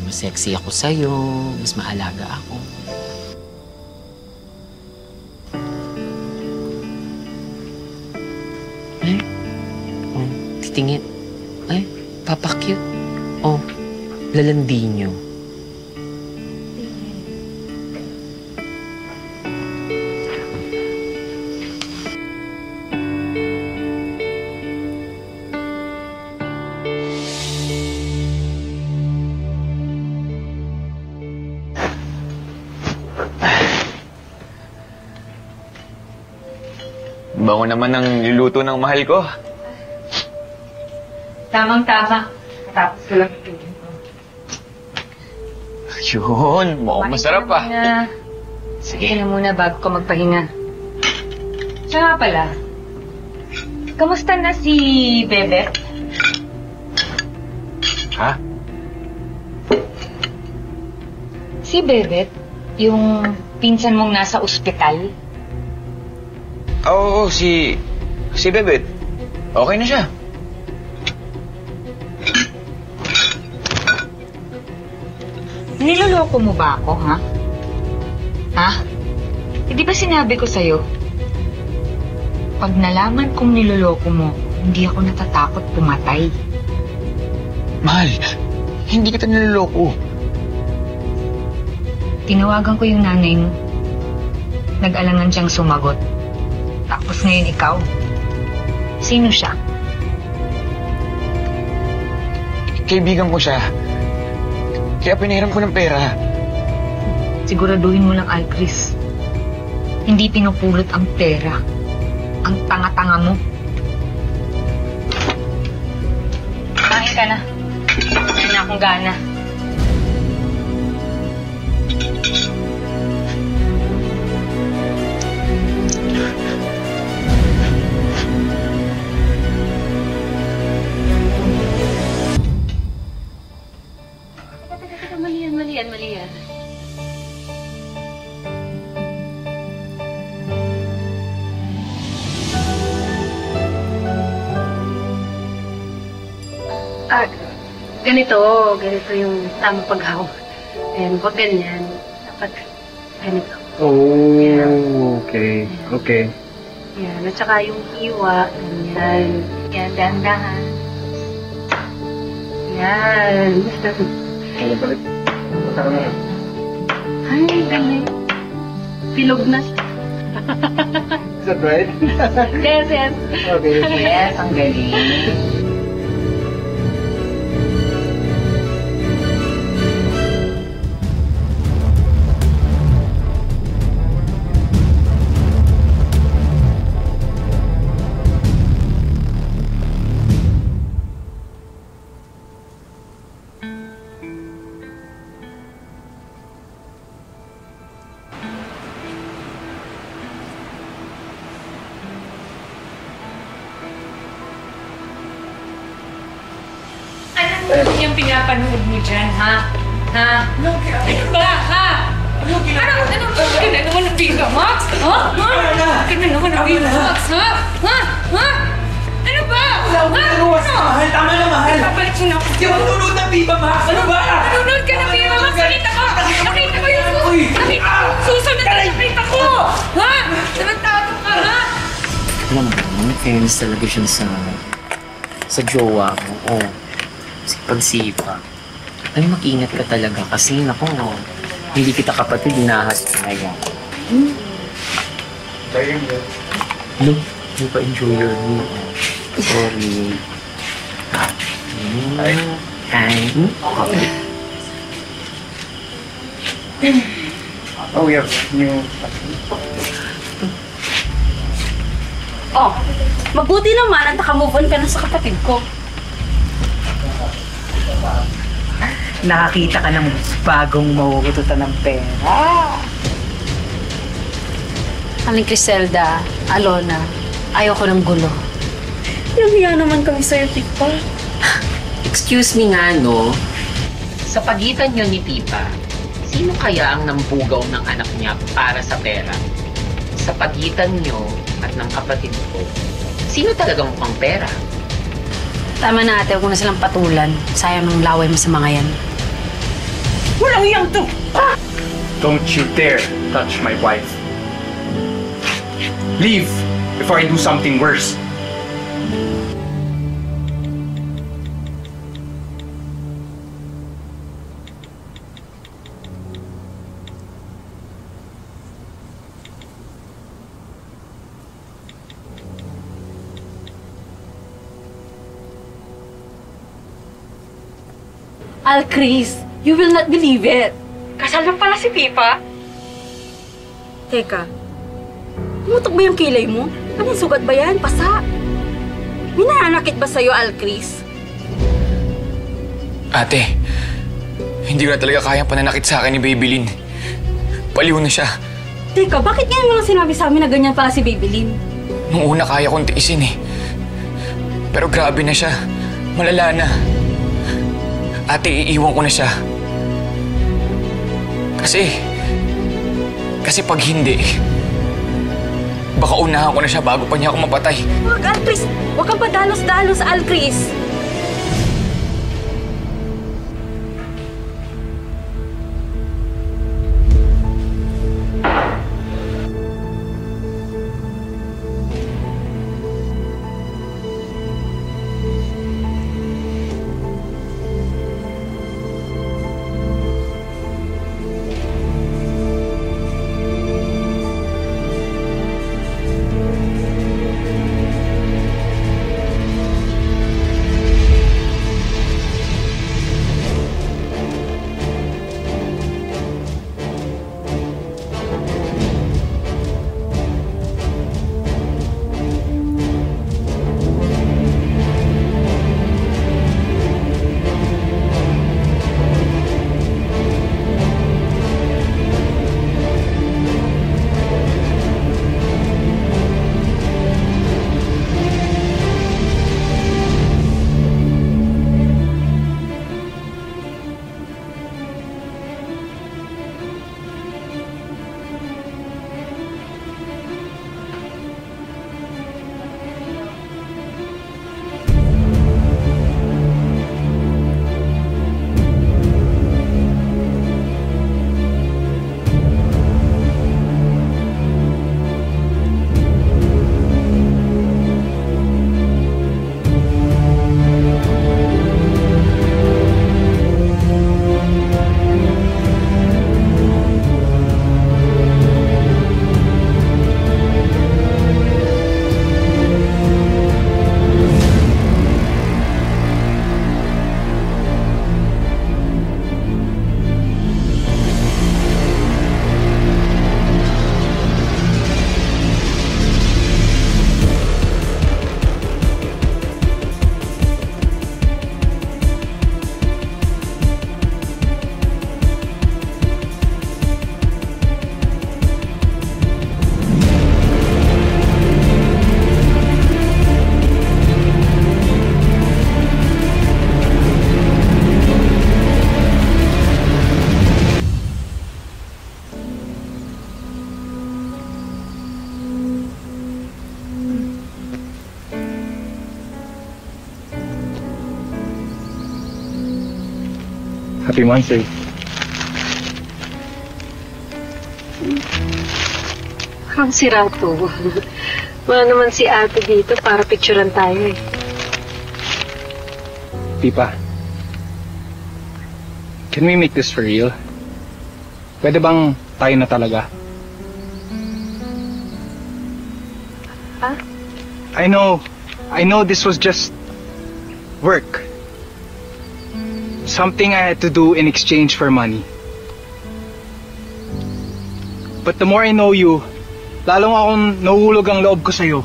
Mas sexy ako sa'yo, mas maalaga ako. Ay, titingin. Ay, papa-cute. Lalandi niyo. Bango naman ang niluto ng mahal ko. Tamang-tama. Tapos ko lang ito. Yun, mukhang masarap ah. Sige na muna bago ko magpahinga. Siya nga pala. Kamusta na si Bebet? Ha? Si Bebet? Yung pinsan mong nasa ospital? Oo, si Bebet. Okay na siya. Niloloko mo ba ako, ha? Ha? Di ba sinabi ko sa'yo? Pag nalaman kong niloloko mo, hindi ako natatakot pumatay. Mahal, hindi kita niloloko. Tinawagan ko yung nanay mo. Nag-alangan siyang sumagot. Tapos ngayon ikaw. Sino siya? Kaibigan ko siya. Kaya pinahiram ko ng pera. Siguraduhin mo lang, Alcris. Hindi pinupulot ang pera. Ang tanga-tanga mo. Kain ka na. Wala na akong gana. Mali yan. Ganito yung tamang paghawak. Ayan, huwag ganyan. Dapat ganito. Oh, okay. Okay. Yan, at saka yung hiwa, ganyan. Yan, dahan-dahan. Yan. Ano balik? Ay, ganyan. Pilog na siya. Is that right? Yes. Okay. Yes, ang galing. Yung pinapanood mo dyan, ha? Ha? Ano ba, ha? Ano naman ang Bigamax? Ha? Ano naman ang Bigamax, ha? Ha? Ano ba? Mahal, tama na, mahal. Babalik mo na ako. Di ba nunod ng Bigamax? Ano ba? Nunod ka ng Bigamax? Nakita ko yung susunod na nakita ko! Ha? Tarantado ka, ha? Alam mo, fairness talaga siya sa jowa mo. Sipag-sipa. Ay, mag-ingat ka talaga kasi, naku, hindi kita kapatid, inahas ko ngayon. Look, hindi pa enjoy your meal. Sorry. Hi. Oh, we have new... Oh, mabuti naman at naka-move on ka na sa kapatid ko. Nakakita ka ng bagong mauututan ng pera. Aling Criselda, Alona, ayoko ng gulo. Nahiya naman kami sa'yo, Tipa. Excuse me nga, no? Sa pagitan niyo ni Tita, sino kaya ang nambugaw ng anak niya para sa pera? Sa pagitan niyo at ng kapatid ko, sino talagang mukhang pera? Tama na ate, huwag mo na silang patulan. Sayang ng laway mo sa mga yan. Walang iyang to! Don't you dare touch my wife. Leave before I do something worse. Al, Chris, you will not believe it. Kasal na pala si Pipa. Teka, pumutok ba yung kilay mo? Anong sugat ba yan? Pasa? Minanakit ba sa'yo, Al, Chris? Ate, hindi ko na talaga kayang pananakit sa akin ni Babylin. Paliw na siya. Teka, bakit ngayon mo lang sinabi sa amin na ganyan pala si Babylin? Nung una kaya kong tiisin eh. Pero grabe na siya. Malala na. Ate, iiwan ko na siya. Kasi pag hindi, baka unahan ko na siya bago pa niya ako mapatay. Wag, Al, Chris. Huwag kang padalos-dalos, Al, Chris. Happy Mother's Day. Ang sira to. Wala naman si ate dito para picturean tayo eh. Pipa, can we make this for real? Pwede bang tayo na talaga? Ha? I know this was just work. Something I had to do in exchange for money. But the more I know you, lalong akong nahuhulog ang loob ko sa'yo.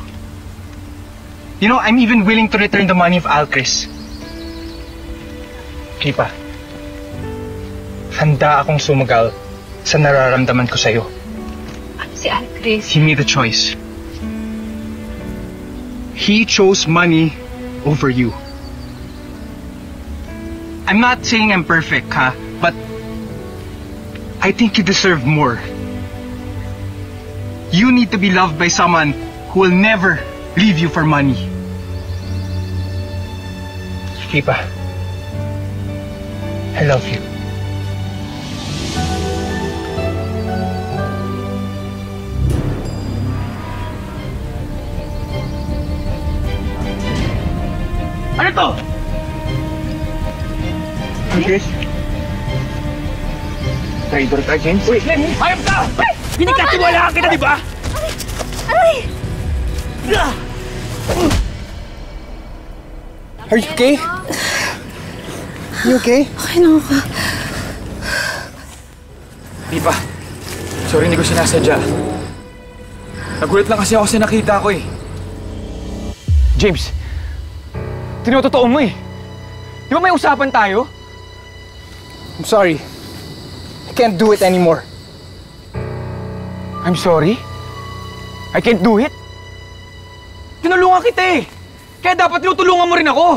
You know, I'm even willing to return the money of Alcris. Kipa, handa akong sumagal sa nararamdaman ko sa'yo. Ano si Alcris? He made a choice. He chose money over you. I'm not saying I'm perfect, ha? But I think you deserve more. You need to be loved by someone who will never leave you for money. Pipa. I love you. Ano to? Chris? Traitor ka, James? Uy, hayop ka! Pinagkatiwalaan kita, di ba? Are you okay? You okay? Okay na ako. Pipa, sorry hindi ko sinasadya. Nagulat lang kasi ako sa nakita ko eh. James, tinutotoo mo eh. Di ba may usapan tayo? I'm sorry. I can't do it anymore. I'm sorry? I can't do it? Tinulungan kita eh. Kaya dapat tinutulungan mo rin ako.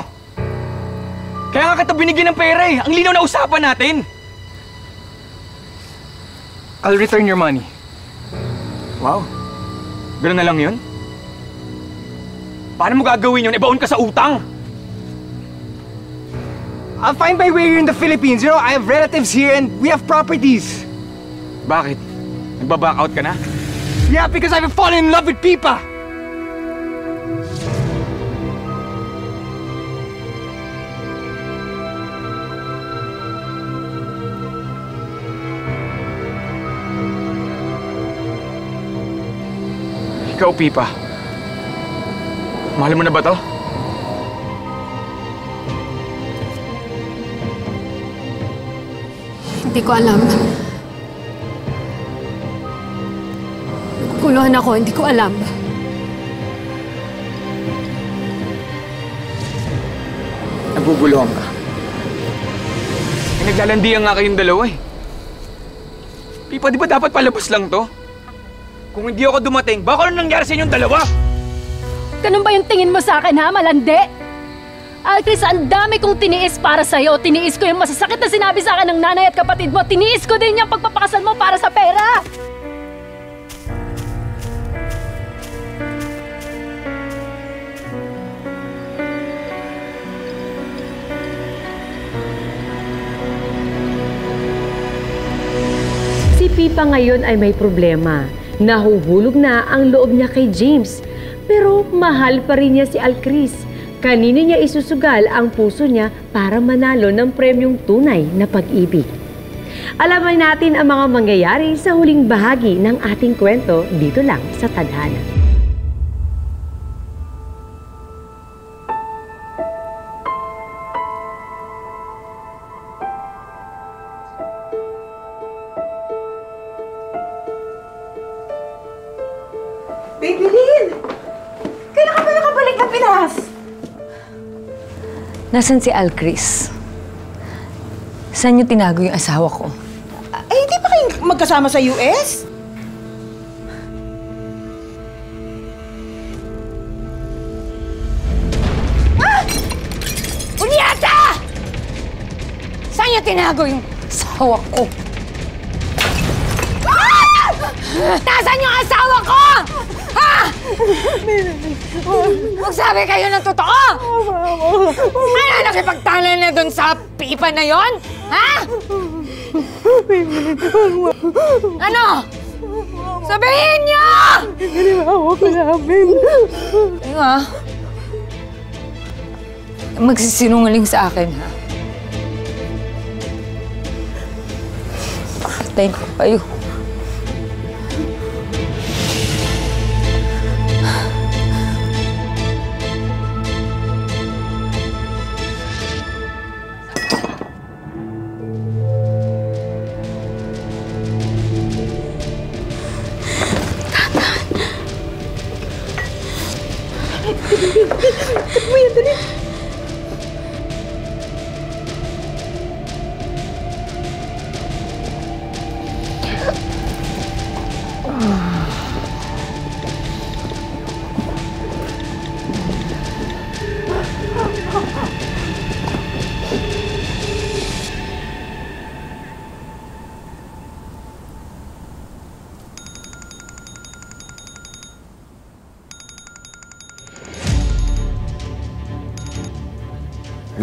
Kaya nga kita binigyan ng pera eh. Ang linaw na usapan natin. I'll return your money. Wow. Ganun na lang yun? Paano mo gagawin yun? Ibaon ka sa utang. I'll find my way here in the Philippines. You know, I have relatives here and we have properties. Bakit? Nagbaback out ka na? Yeah, because I've fallen in love with Pipa. Ikaw, Pipa. Mahal mo na ba to? Hindi ko alam. Nagkukuluhan ako, hindi ko alam. Naguguluhan ka. Naglalandian nga kayong dalawa eh. Pipa, di ba dapat palabas lang to? Kung hindi ako dumating, baka ano nangyari sa inyong dalawa? Ganun ba yung tingin mo sa akin, ha? Malandi? Alcris, ang dami kong tiniis para sa'yo. Tiniis ko yung masasakit na sinabi sa akin ng nanay at kapatid mo. Tiniis ko din yung pagpapakasal mo para sa pera. Si Pipa ngayon ay may problema. Nahuhulog na ang loob niya kay James. Pero mahal pa rin niya si Alcris. Kanino niya isusugal ang puso niya para manalo ng premyong tunay na pag-ibig? Alamin natin ang mga mangyayari sa huling bahagi ng ating kwento dito lang sa Tadhana. Baby Lynn! Kailan ka ba nakabalik ng Pinas? Nasaan si Alcris? Saan niyo tinago yung asawa ko? Eh, hindi ba kayo magkasama sa US? Unyata! Saan niyo tinago yung asawa ko? Nasaan yung asawa ko? Ha? Magsabi kayo ng totoo! Ano, nakipagtanan na dun sa pipa na yon? Ha? Ano? Sabihin niyo! Ginawa ko namin. Nga. Magsisinungaling sa akin, ha? Patayin ko kayo.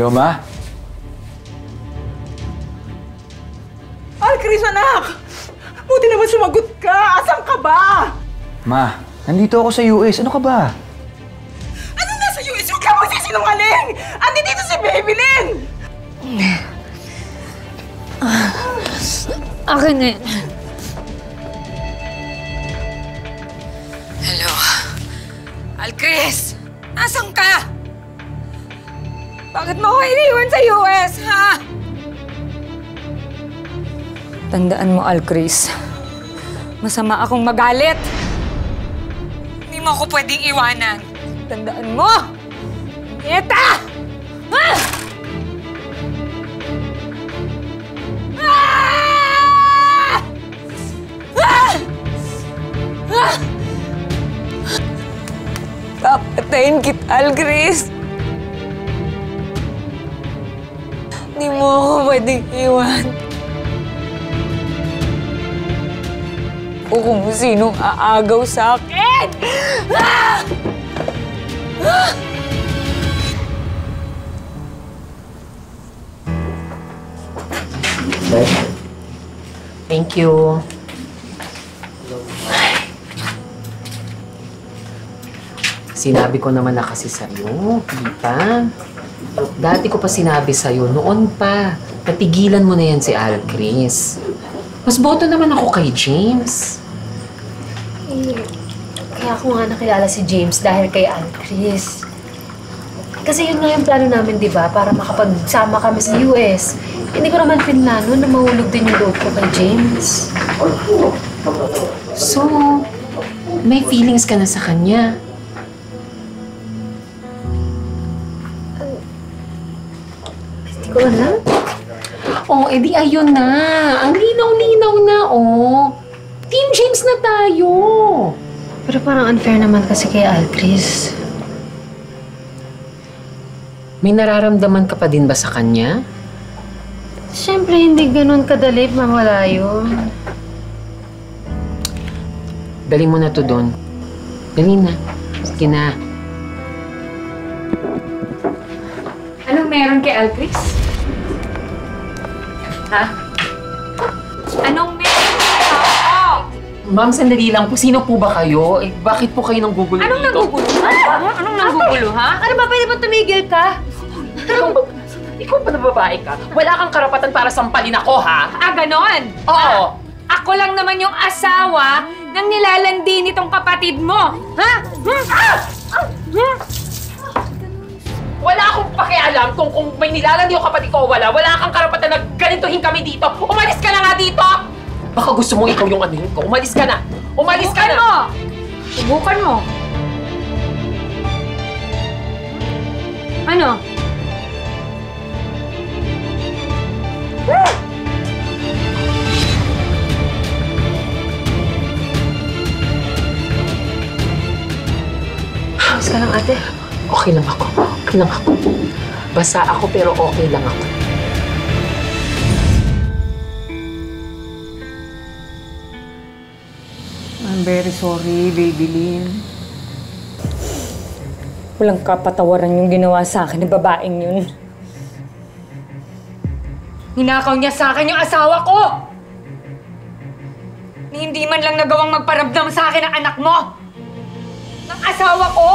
Hello, Ma? Alcris, anak! Buti naman sumagot ka! Asan ka ba? Ma, nandito ako sa US. Ano ka ba? Ano nasa US? Huwag ka magsisinungaling! Andi dito si Babylin! Akin na yun. Hello? Alcris! Nasaan ka? Bakit mo ako iniwan sa US, ha? Tandaan mo, Alcris. Masama akong magalit. Hindi mo ako pwedeng iwanan. Tandaan mo! Nieta! Ha? Ah! Ah! Ah! Papatayin kita, Alcris. Hindi mo ako pwedeng iwan. O kung sinong aagaw sa akin! Ah! Ah! Thank you. Sinabi ko naman na kasi sa'yo, di ba? Dati ko pa sinabi sa'yo, noon pa. Patigilan mo na yan si Alcris. Mas boto naman ako kay James. Kaya ako nga nakilala si James dahil kay Alcris. Kasi yun nga yung plano namin, di ba? Para makapagsama kami sa US. Hindi ko naman pinlano na mahulog din yung loob ko kay James. So, may feelings ka na sa kanya. Hindi ko alam. Oh, edi ayun na. Ang linaw-linaw na, oh. Team James na tayo. Pero parang unfair naman kasi kay Alcris. May nararamdaman ka pa din ba sa kanya? Siyempre, hindi ganun kadali mawala yun. Dali mo na to doon. Dali na. Sige na. Anong meron kay Alcris? Ha? Anong meron kay Alcris? Ma'am, sandali lang po. Sino po ba kayo? Eh, bakit po kayo nang gugulo Anong dito? nagugulo? Anong nagugulo, ha? Ano ba, pwede ba tumigil ka? Ikaw pa na babae ka. Wala kang karapatan para sampalin ako, ha? Ah, ganon? Oo. Ako lang naman yung asawa ng nilalandi nitong kapatid mo. Ha? Wala akong pakialam kung may nilalandi yung kapatid ko o wala. Wala kang karapatan na ganituhin kami dito. Umalis ka na nga dito! Baka gusto mong ikaw yung anuhin ko. Umalis ka na! Umalis ka na! Subukan mo. Ano? Ayos ka lang, ate. Okay lang ako. Okay lang ako. Basa ako pero okay lang ako. I'm very sorry, Babylin. Walang kapatawaran yung ginawa sa akin ng babaeng yun. Hinakaw niya sa akin yung asawa ko! Ni hindi man lang nagawang magparamdam sa akin ng anak mo! Ng asawa ko!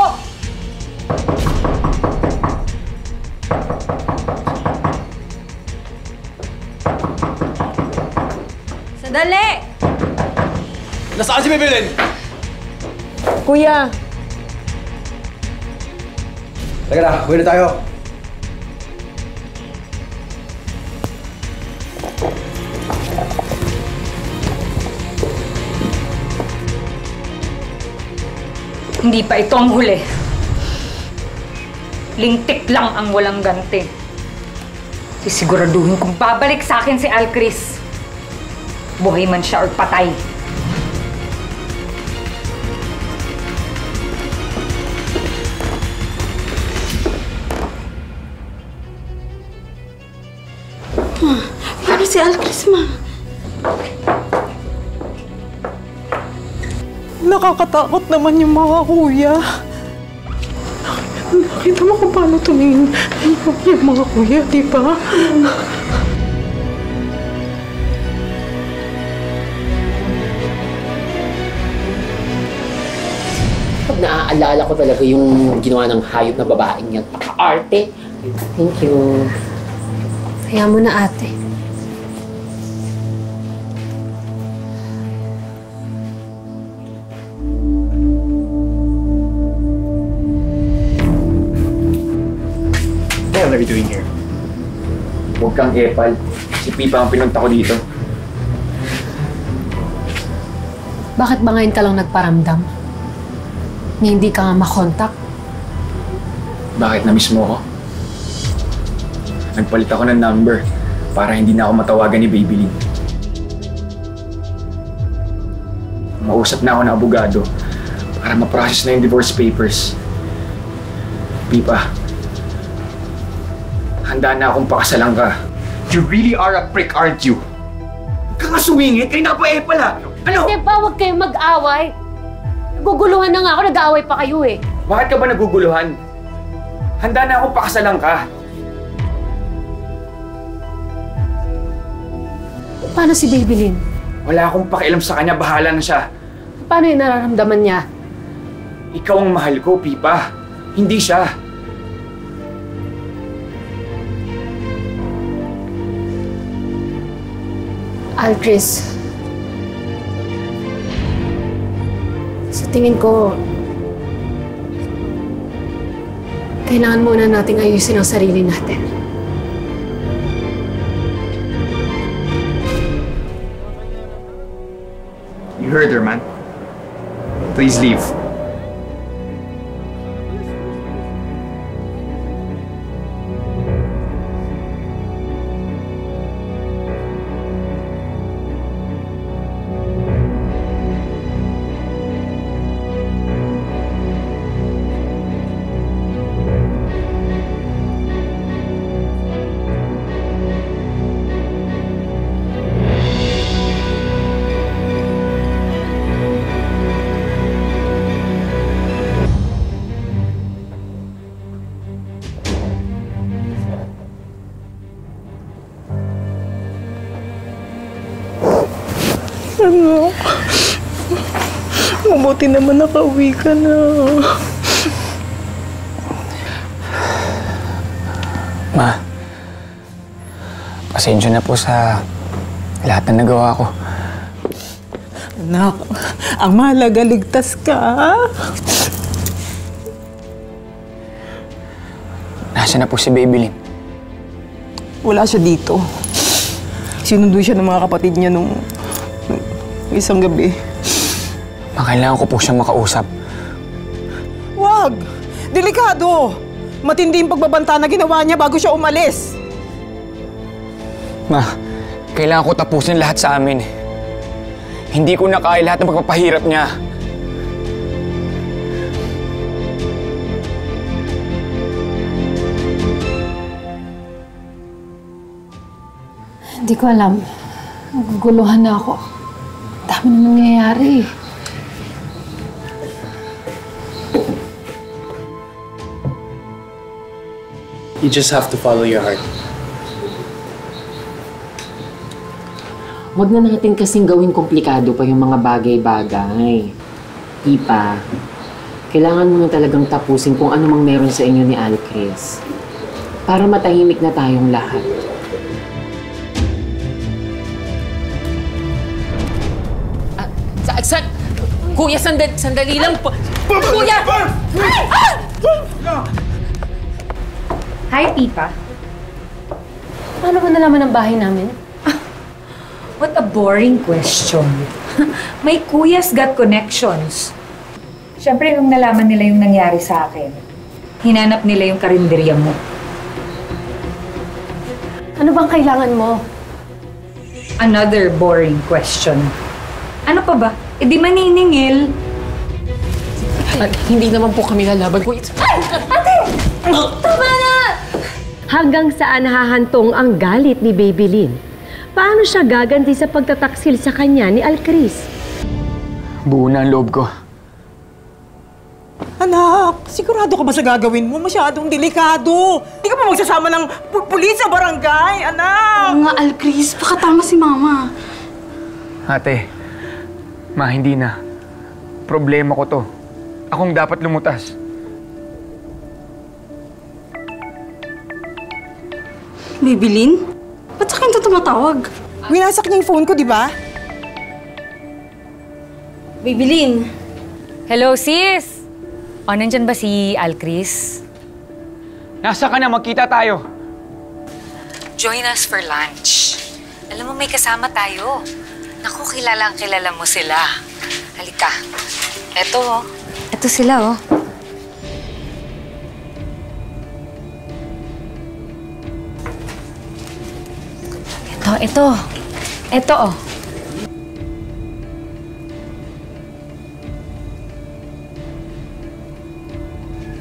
Sandali! Nasaan si Babylin? Kuya! Teka na, uwi na tayo. Hindi pa ito ang huli. Lintik lang ang walang ganti. Sisiguraduhin kung babalik sa akin si Alcris. Buhay man siya or patay. Paano si Alcris, ma? Nakakatakot naman yung mga kuya. Nakita mo kung paano tumingin yung mga kuya, di ba? Pag naaalala ko talaga yung ginawa ng hayop na babaeng yan. Paka-arte. Thank you. Kaya mo na, ate. What are you doing here? Huwag kang epal. Si Pipa ang pinunta ko dito. Bakit ba ngayon ka lang nagparamdam? Ni hindi ka nga makontak? Bakit na-miss mo ako? Nagpalit ako ng number para hindi na ako matawagan ni Babylin. Mausap na ako ng abogado para ma-process na yung divorce papers. Pipa, handa na akong pakasalan ka. You really are a prick, aren't you? Huwag ka nga sumingit, kayo napa-epal ha! Ano? Hindi ba, huwag kayong mag-away. Naguguluhan na nga ako, nag-aaway pa kayo eh. Bakit ka ba naguguluhan? Handa na akong pakasalan ka. Paano si Babylin? Wala akong pakialam sa kanya, bahala na siya. Paano yung nararamdaman niya? Ikaw ang mahal ko, Pipa. Hindi siya. Alcris, sa tingin ko, kailangan muna nating ayusin ang sarili natin. You heard her, man. Please leave. Ano? Mabuti naman nakauwi ka na. Ma, pasensya na po sa lahat na nagawa ko. Anak, ang mahalaga ligtas ka. Nasaan na po si Babylin? Wala siya dito. Sinundo siya ng mga kapatid niya nung isang gabi. Kailangan ko po siyang makausap. Wag! Delikado! Matindi yung pagbabanta na ginawa niya bago siya umalis. Ma, kailangan ko tapusin lahat sa amin. Hindi ko na kaya lahat ng pagpapahirap niya. Hindi ko alam. Naguguluhan na ako. Dami na nangyayari eh. You just have to follow your heart. Huwag na natin kasing gawing komplikado pa yung mga bagay-bagay. Ipa, kailangan mo na talagang tapusin kung ano mang meron sa inyo ni Alcris. Para matahimik na tayong lahat. Kuya, sandali lang po. Kuya! Hi, Pipa. Paano mo nalaman ang bahay namin? What a boring question. May kuyas got connections. Siyempre, nung nalaman nila yung nangyari sa akin, hinanap nila yung karinderya mo. Ano bang kailangan mo? Another boring question. Ano pa ba? E di maniningil. Hindi naman po kami lalaban. Kuya, Tama na! Hanggang saan hahantong ang galit ni Babylin? Paano siya gaganti sa pagtataksil sa kanya ni Alcris? Buo na ang loob ko. Anak, sigurado ka ba sa gagawin mo? Masyadong delikado. Hindi ka pa magsasama ng pulis sa barangay, anak! Oo nga, Alcris. Baka tama si Mama. Ate, ma, hindi na. Problema ko to. Akong dapat lumutas. Bibilin? Ba't sa akin ito tumatawag? Winasak niya yung phone ko, di ba? Bibilin. Hello, sis! O, nandyan ba si Alcris? Nasa ka na, magkita tayo. Join us for lunch. Alam mo, may kasama tayo. Naku, kilala mo sila. Halika. Eto, oh. Eto sila, oh. Ito, oh.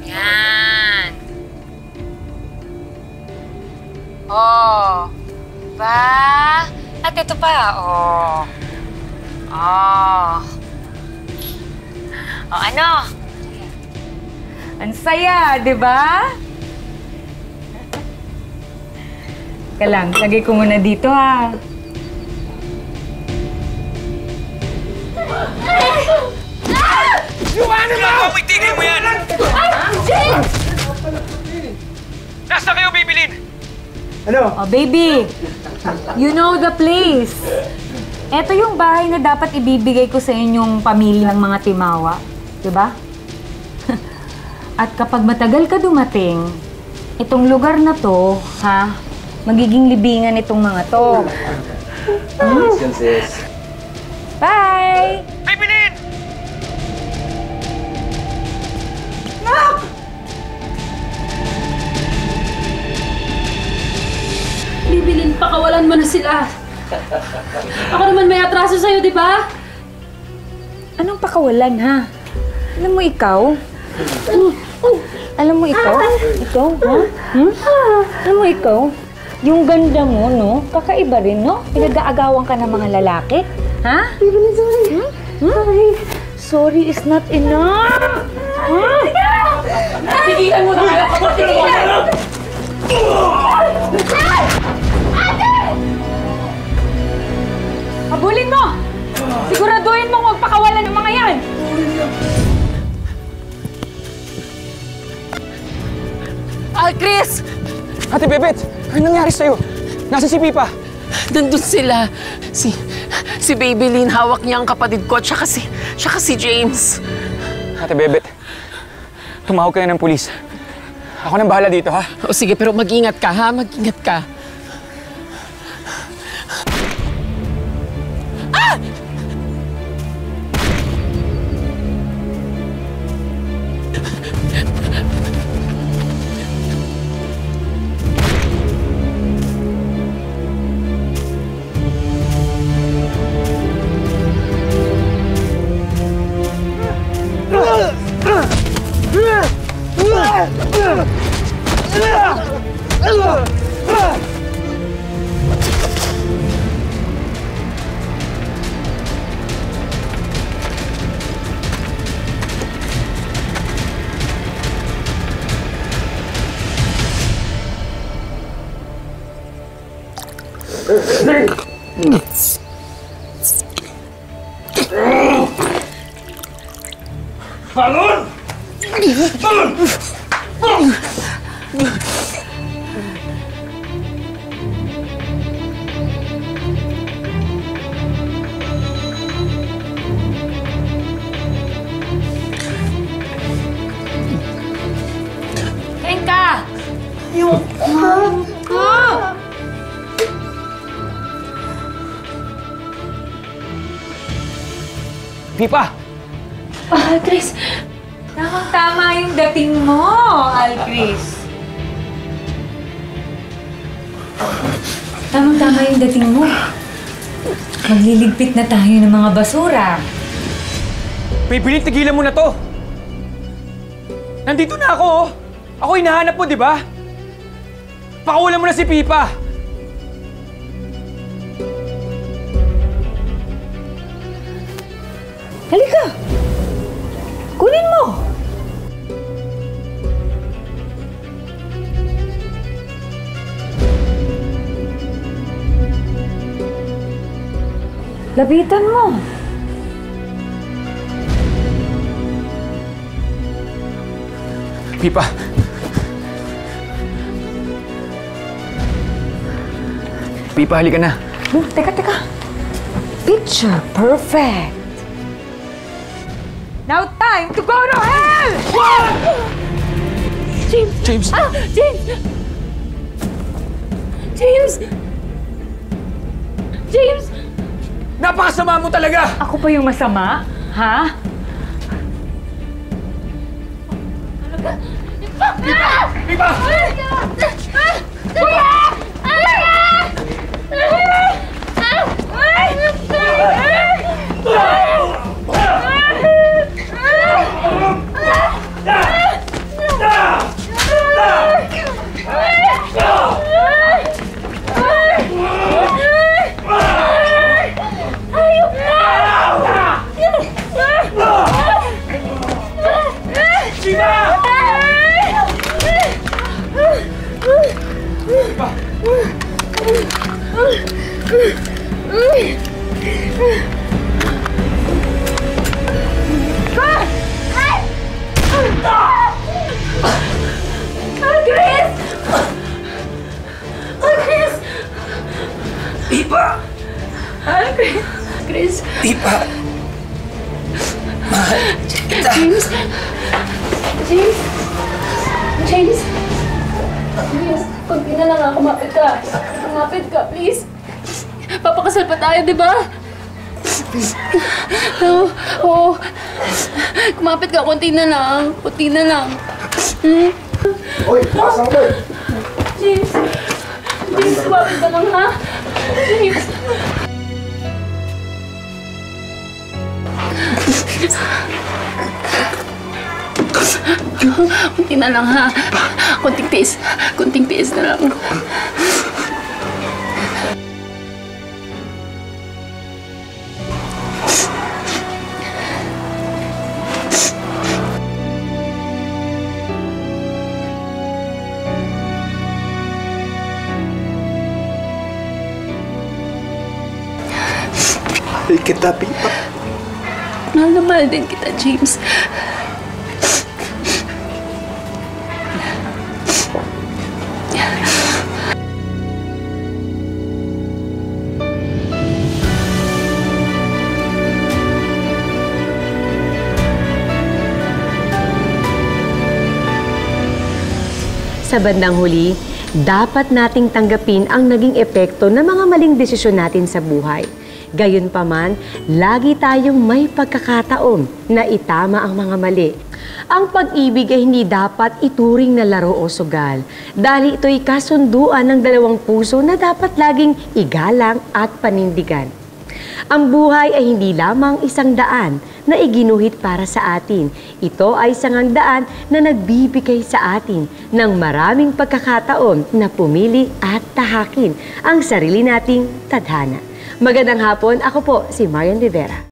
Yan. Oh. Ba? At ito pa, oh. Oh. Oh, ano? Ang saya, di ba? Teka lang, lagay ko muna dito, ha. Iwanan mo! Itigil mo yan! James! Nasa kayo, Bibilin? Oh, baby, you know the place. Ito yung bahay na dapat ibibigay ko sa inyong pamilyang mga Timawa. Diba? At kapag matagal ka dumating, itong lugar na to, ha, magiging libingan itong mga to. Bye! Bibilin! Bibilin, pakawalan mo na sila. Ako naman may atraso sa'yo, di ba? Anong pakawalan, ha? Alam mo ikaw? Alam mo ikaw? Ikaw, ha? Alam mo ikaw? Yung ganda mo, no? Kakaiba rin, no? Pinag-aagawan ka ng mga lalaki. Ha? Sorry. Sorry. Sorry is not enough. Tigilan mo na kaya ka. Habulin mo! Siguraduhin mong huwag pakawalan ng mga yan! Chris! Ate Bebet, ano nangyari sa'yo? Nasa si Pipa? Nandun sila. Si Babylin, hawak niya ang kapatid ko at saka si James. Ate Bebet, tumawag ka na ng pulis. Ako nang bahala dito, ha? O sige, pero mag-ingat ka, ha? Mag-ingat ka. Bangun! Bangun! Henka! Pipa! Alcris! Tamang-tama yung dating mo, Alcris. Tamang-tama yung dating mo. Magliligpit na tayo ng mga basura. Bibilin, tigilan mo na to! Nandito na ako, oh! Ako hinahanap mo, di ba? Pakawalan mo na si Pipa! Halika! Kunin mo! Lapitan mo. Pipa! Pipa, halika na. Teka. Picture perfect. Now time to go to hell! James! James! Ah! James! James! James! Napakasama mo talaga! Ako pa yung masama? Ha? Pipa! Kuya! Chris! Pipa! James! James! James! James, kunti na lang ako. Kumapit ka. Kumapit ka, please. Papakasal pa tayo, di ba? Oo. Kumapit ka. Kunti na lang. Kunti na lang. Uy, pasang ko! James! James, kumapit ka lang, ha? James! Kunti na lang, ha? Kunting tiis. Kunting tiis na lang. Mahal kita, Pipa. Mahal na mahal din kita, James. Sa bandang huli, dapat nating tanggapin ang naging epekto ng mga maling desisyon natin sa buhay. Gayunpaman, lagi tayong may pagkakataon na itama ang mga mali. Ang pag-ibig ay hindi dapat ituring na laro o sugal dahil ito'y kasunduan ng dalawang puso na dapat laging igalang at panindigan. Ang buhay ay hindi lamang isang daan na iginuhit para sa atin. Ito ay isang daan na nagbibigay sa atin ng maraming pagkakataon na pumili at tahakin ang sarili nating tadhana. Magandang hapon, ako po si Marian Rivera.